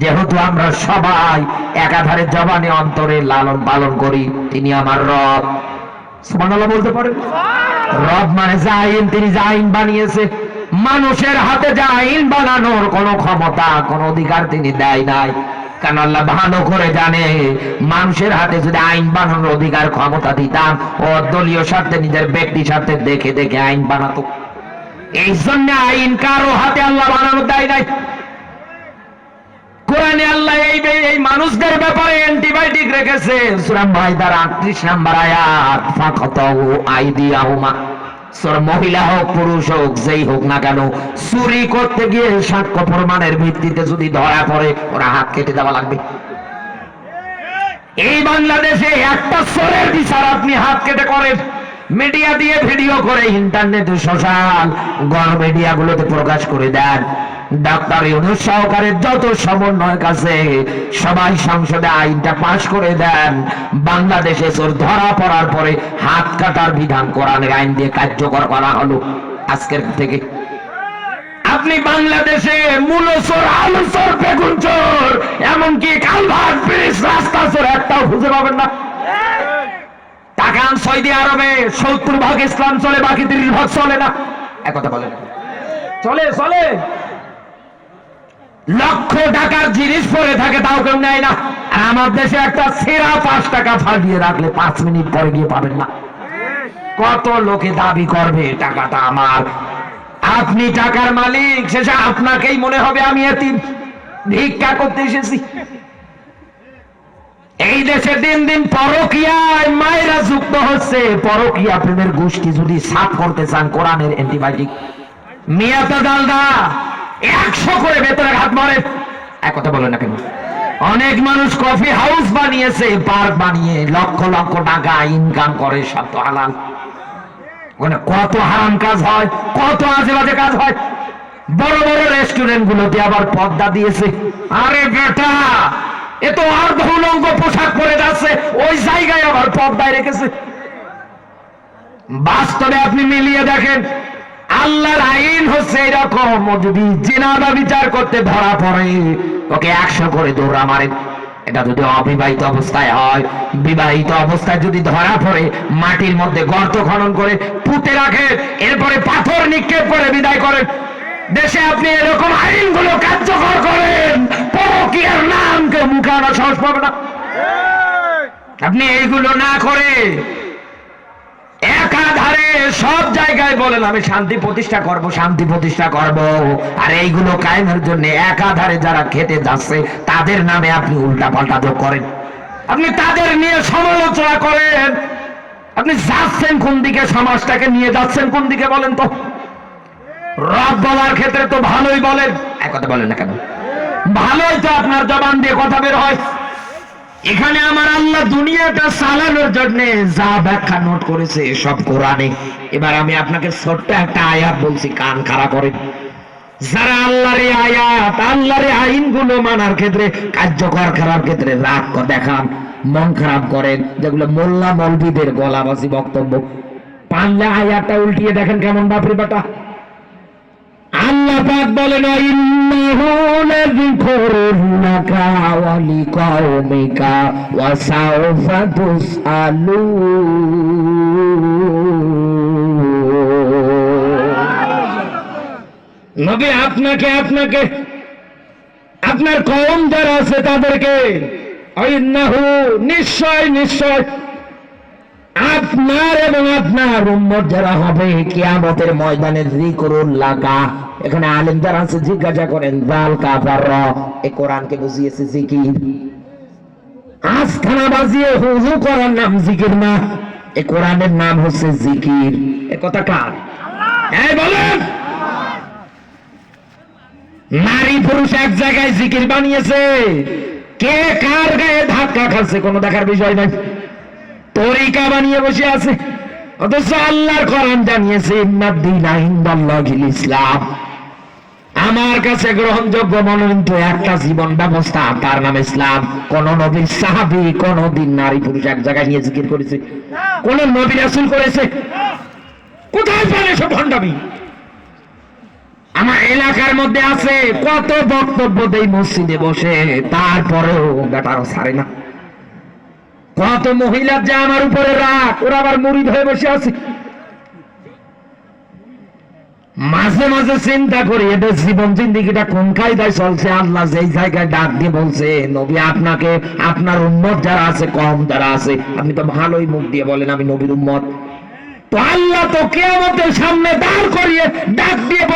যেহেতু আমরা সবাই একাধারে জবানে অন্তরে লালন পালন করি, তিনি আমার রব। সুবহানাল্লাহ বলতে পারেন? রব মানে যে আইন, তিনি যে আইন বানিয়েছে, মানুষের হাতে যে আইন বানানোর কোনো ক্ষমতা, কোনো অধিকার তিনি দেয় নাই। কারণ আল্লাহ ভালো করে জানে, মানুষের হাতে যদি আইন বানানোর অধিকার ক্ষমতা দিতাম, ও দলীয় স্বার্থে, নিজের ব্যক্তি স্বার্থে দেখে দেখে আইন বানাতো। এই জন্য আইন কারো হাতে আল্লাহ বানানো দেয় নাই। কোরআনে আল্লাহ এই মানুষদের ব্যাপারে অ্যান্টিবায়োটিক রেখেছে। সূরা মাইদার 38 নম্বর আয়াত, ফাকাতাউ আইদিয়াহুমা। সূরা মহিলা হোক পুরুষ হোক যেই হোক না কেন, চুরি করতে গিয়ে সাক্ষ্য প্রমাণের ভিত্তিতে যদি ধরা পড়ে, ওরা হাত কেটে দেওয়া লাগবে। এই বাংলাদেশে একটা চোরের বিচার আপনি হাত কেটে করেন, মিডিয়া দিয়ে ভিডিও করে ইন্টারনেটে, সোশ্যাল গণমিডিয়া গুলোতে প্রকাশ করে দেন। ডাক্তার ইউনূস সহকারে যত সমন্বয়ক আছে সবাই সংসদে আইনটা পাশ করে দেন, বাংলাদেশে চোর ধরা পড়ার পরে হাত কাটার বিধান কোরআনের আইন দিয়ে কার্যকর করা হলো আজকের থেকে। আপনি বাংলাদেশে মূল চোর, আলু চোর, বেগুন চোর, এমনকি কালভার্ট ব্রিজ, রাস্তা চোর একটাও খুঁজে পাবেন না। তাকান সৌদি আরবে 70% ইসলাম চলে, বাকি 30% চলে না। একথা বলে না, চলে চলে। লক্ষ টাকার জিনিস পরে থাকে, তাও কেউ নেয় না। আর আমার দেশে একটা সেরা 5 টাকা ফাটিয়ে রাখলে 5 মিনিট পরে গিয়ে পাবেন না। কত লোকে দাবি করবে টাকাটা আমার, আপনি টাকার মালিক, শেষে আপনাকেই মনে হবে আমি এতিম, ভিক্ষা করতে এসেছি। এই দেশে দিন দিন পরকীয়ায় মায়েরা যুক্ত হচ্ছে। পরকীয়া প্রেমের গোষ্ঠী যদি সাফ করতে চান, কোরআনের অ্যান্টিবায়োটিক মিয়াতা ডালদা 100 করে ভেতরে হাত মারে। এক কথা বলেন না কেন? অনেক মানুষ কফি হাউস বানিয়েছে, পার্ক বানিয়ে লক্ষ লক্ষ টাকা ইনকাম করে, সব তো হালাল। ওখানে কত হারাম কাজ হয়, কত আজে বাজে কাজ হয়। বড় বড় রেস্টুরেন্ট গুলোতে আবার পর্দা দিয়েছে। আরে বেটা, এ তো অর্ধ উলঙ্গ পোশাক পরে যাচ্ছে, ওই জায়গায় আবার পর্দায় রেখেছে। বাস্তবে আপনি মিলিয়ে দেখেন, আল্লাহর আইন হচ্ছে এরকম, যদি জিনা বা বিচার করতে ধরা পড়ে, ওকে 100 করে দৌড়া মারেন। এটা যদি অবিবাহিত অবস্থায় হয়, বিবাহিত অবস্থায় যদি ধরা পড়ে, মাটির মধ্যে গর্ত খনন করে পুঁতে রাখে, এরপরে পাথর নিক্ষেপ করে বিদায় করেন। দেশে আপনি এরকম আইনগুলো কার্যকর করেন, পরকীয়ার নাম কেউ মুখে আনা সাহস পাবে না। আপনি এইগুলো না করে একাধারে সব জায়গায় বলেন আমি শান্তি প্রতিষ্ঠা করব, শান্তি প্রতিষ্ঠা করব, আর এইগুলো কায়েমের জন্য একাধারে যারা খেতে যাচ্ছে তাদের নামে আপনি উল্টা পাল্টা যোগ করেন, আপনি তাদের নিয়ে সমালোচনা করেন। আপনি যাচ্ছেন কোন দিকে, সমাজটাকে নিয়ে যাচ্ছেন কোন দিকে বলেন তো? রব বলার ক্ষেত্রে তো ভালোই বলেন, এক কথা বলেন না কেন? ভালোই তো আপনার জবান দিয়ে কথা বের হয়। এখানে আমার আল্লাহ দুনিয়াটা চালানোর জন্য যা ব্যাখ্যা নোট করেছে সব কোরআনে। এবার আমি আপনাকে ছোট্ট একটা আয়াত বলছি, কান খাড়া করেন। যারা আল্লাহর আয়াত, আল্লাহর আইনগুলো মানার ক্ষেত্রে, কার্যকর করার ক্ষেত্রে রাগ দেখান, মন খারাপ করেন, যেগুলো মোল্লা মৌলবীদের গলাবাজি বক্তব্য, পারলে আয়াতটা উল্টিয়ে দেখেন কেমন বাপরে বাটা। আল্লাহ পাক বলেন, ইন্নাহু লাযিকরুন লাকা ওয়া লিকাওমিকা ওয়া সাওফা তুসআলুন। নবী আপনাকে আপনার কওম যারা আছে তাদেরকে, ইন্নাহু নিশ্চয় নিশ্চয় আপনার এবং আপনার উম্মত যারা হবে কিয়ামতের ময়দানে যিকরুল লাকা, এখানে আলেম যারা আছে জিজ্ঞাসা করেন জাল কাফার, এই কোরআনকে বুঝিয়েছে জিকির। আস্থানা বাজিয়ে হুজু করার নাম জিকির না, এই কোরআনের নাম হচ্ছে জিকির। এ কথা কার? এই বলেন, নারী পুরুষ এক জায়গায় জিকির বানিয়েছে, কে কার গায়ে ধাক্কা খাচ্ছে কোনো দেখার বিষয় নাই, তরিকা বানিয়ে বসে আছে। অথচ আল্লাহর কোরআন জানিয়েছে ইন্নাদ দীনা ইনদাল্লাহিল ইসলাম, আমার কাছে গ্রহণযোগ্য মনোনীত একটা জীবন ব্যবস্থা, তার নাম ইসলাম। কোন নবীর সাহাবী কোনদিন নারী পুরুষ এক জায়গায় নিয়ে জিকির করেছে? কোন নবী রাসূল করেছে? কোথায় পারে সব ভণ্ডামি? আমার এলাকার মধ্যে আছে, কত বক্তব্য দেই মসজিদে বসে, তারপরেও বেটারও ছাড়ে না। কত মহিলা যে আমার উপরে রাগ, ওরা আবার মুরিদ হয়ে বসে আছে। মাঝে মাঝে চিন্তা করি এদের জীবন জিন্দিগিটা কোন কায়দায় চলছে। আল্লাহ যেই জায়গায় ডাক দিয়ে বলছে, নবী আপনাকে, আপনার উম্মত যারা আছে, কম যারা আছে, আপনি তো ভালোই মুখ দিয়ে বলেন আমি নবীর উম্মত, তো আল্লাহ তো কিয়ামতের সামনে দাঁড় করিয়ে ডাক দিয়ে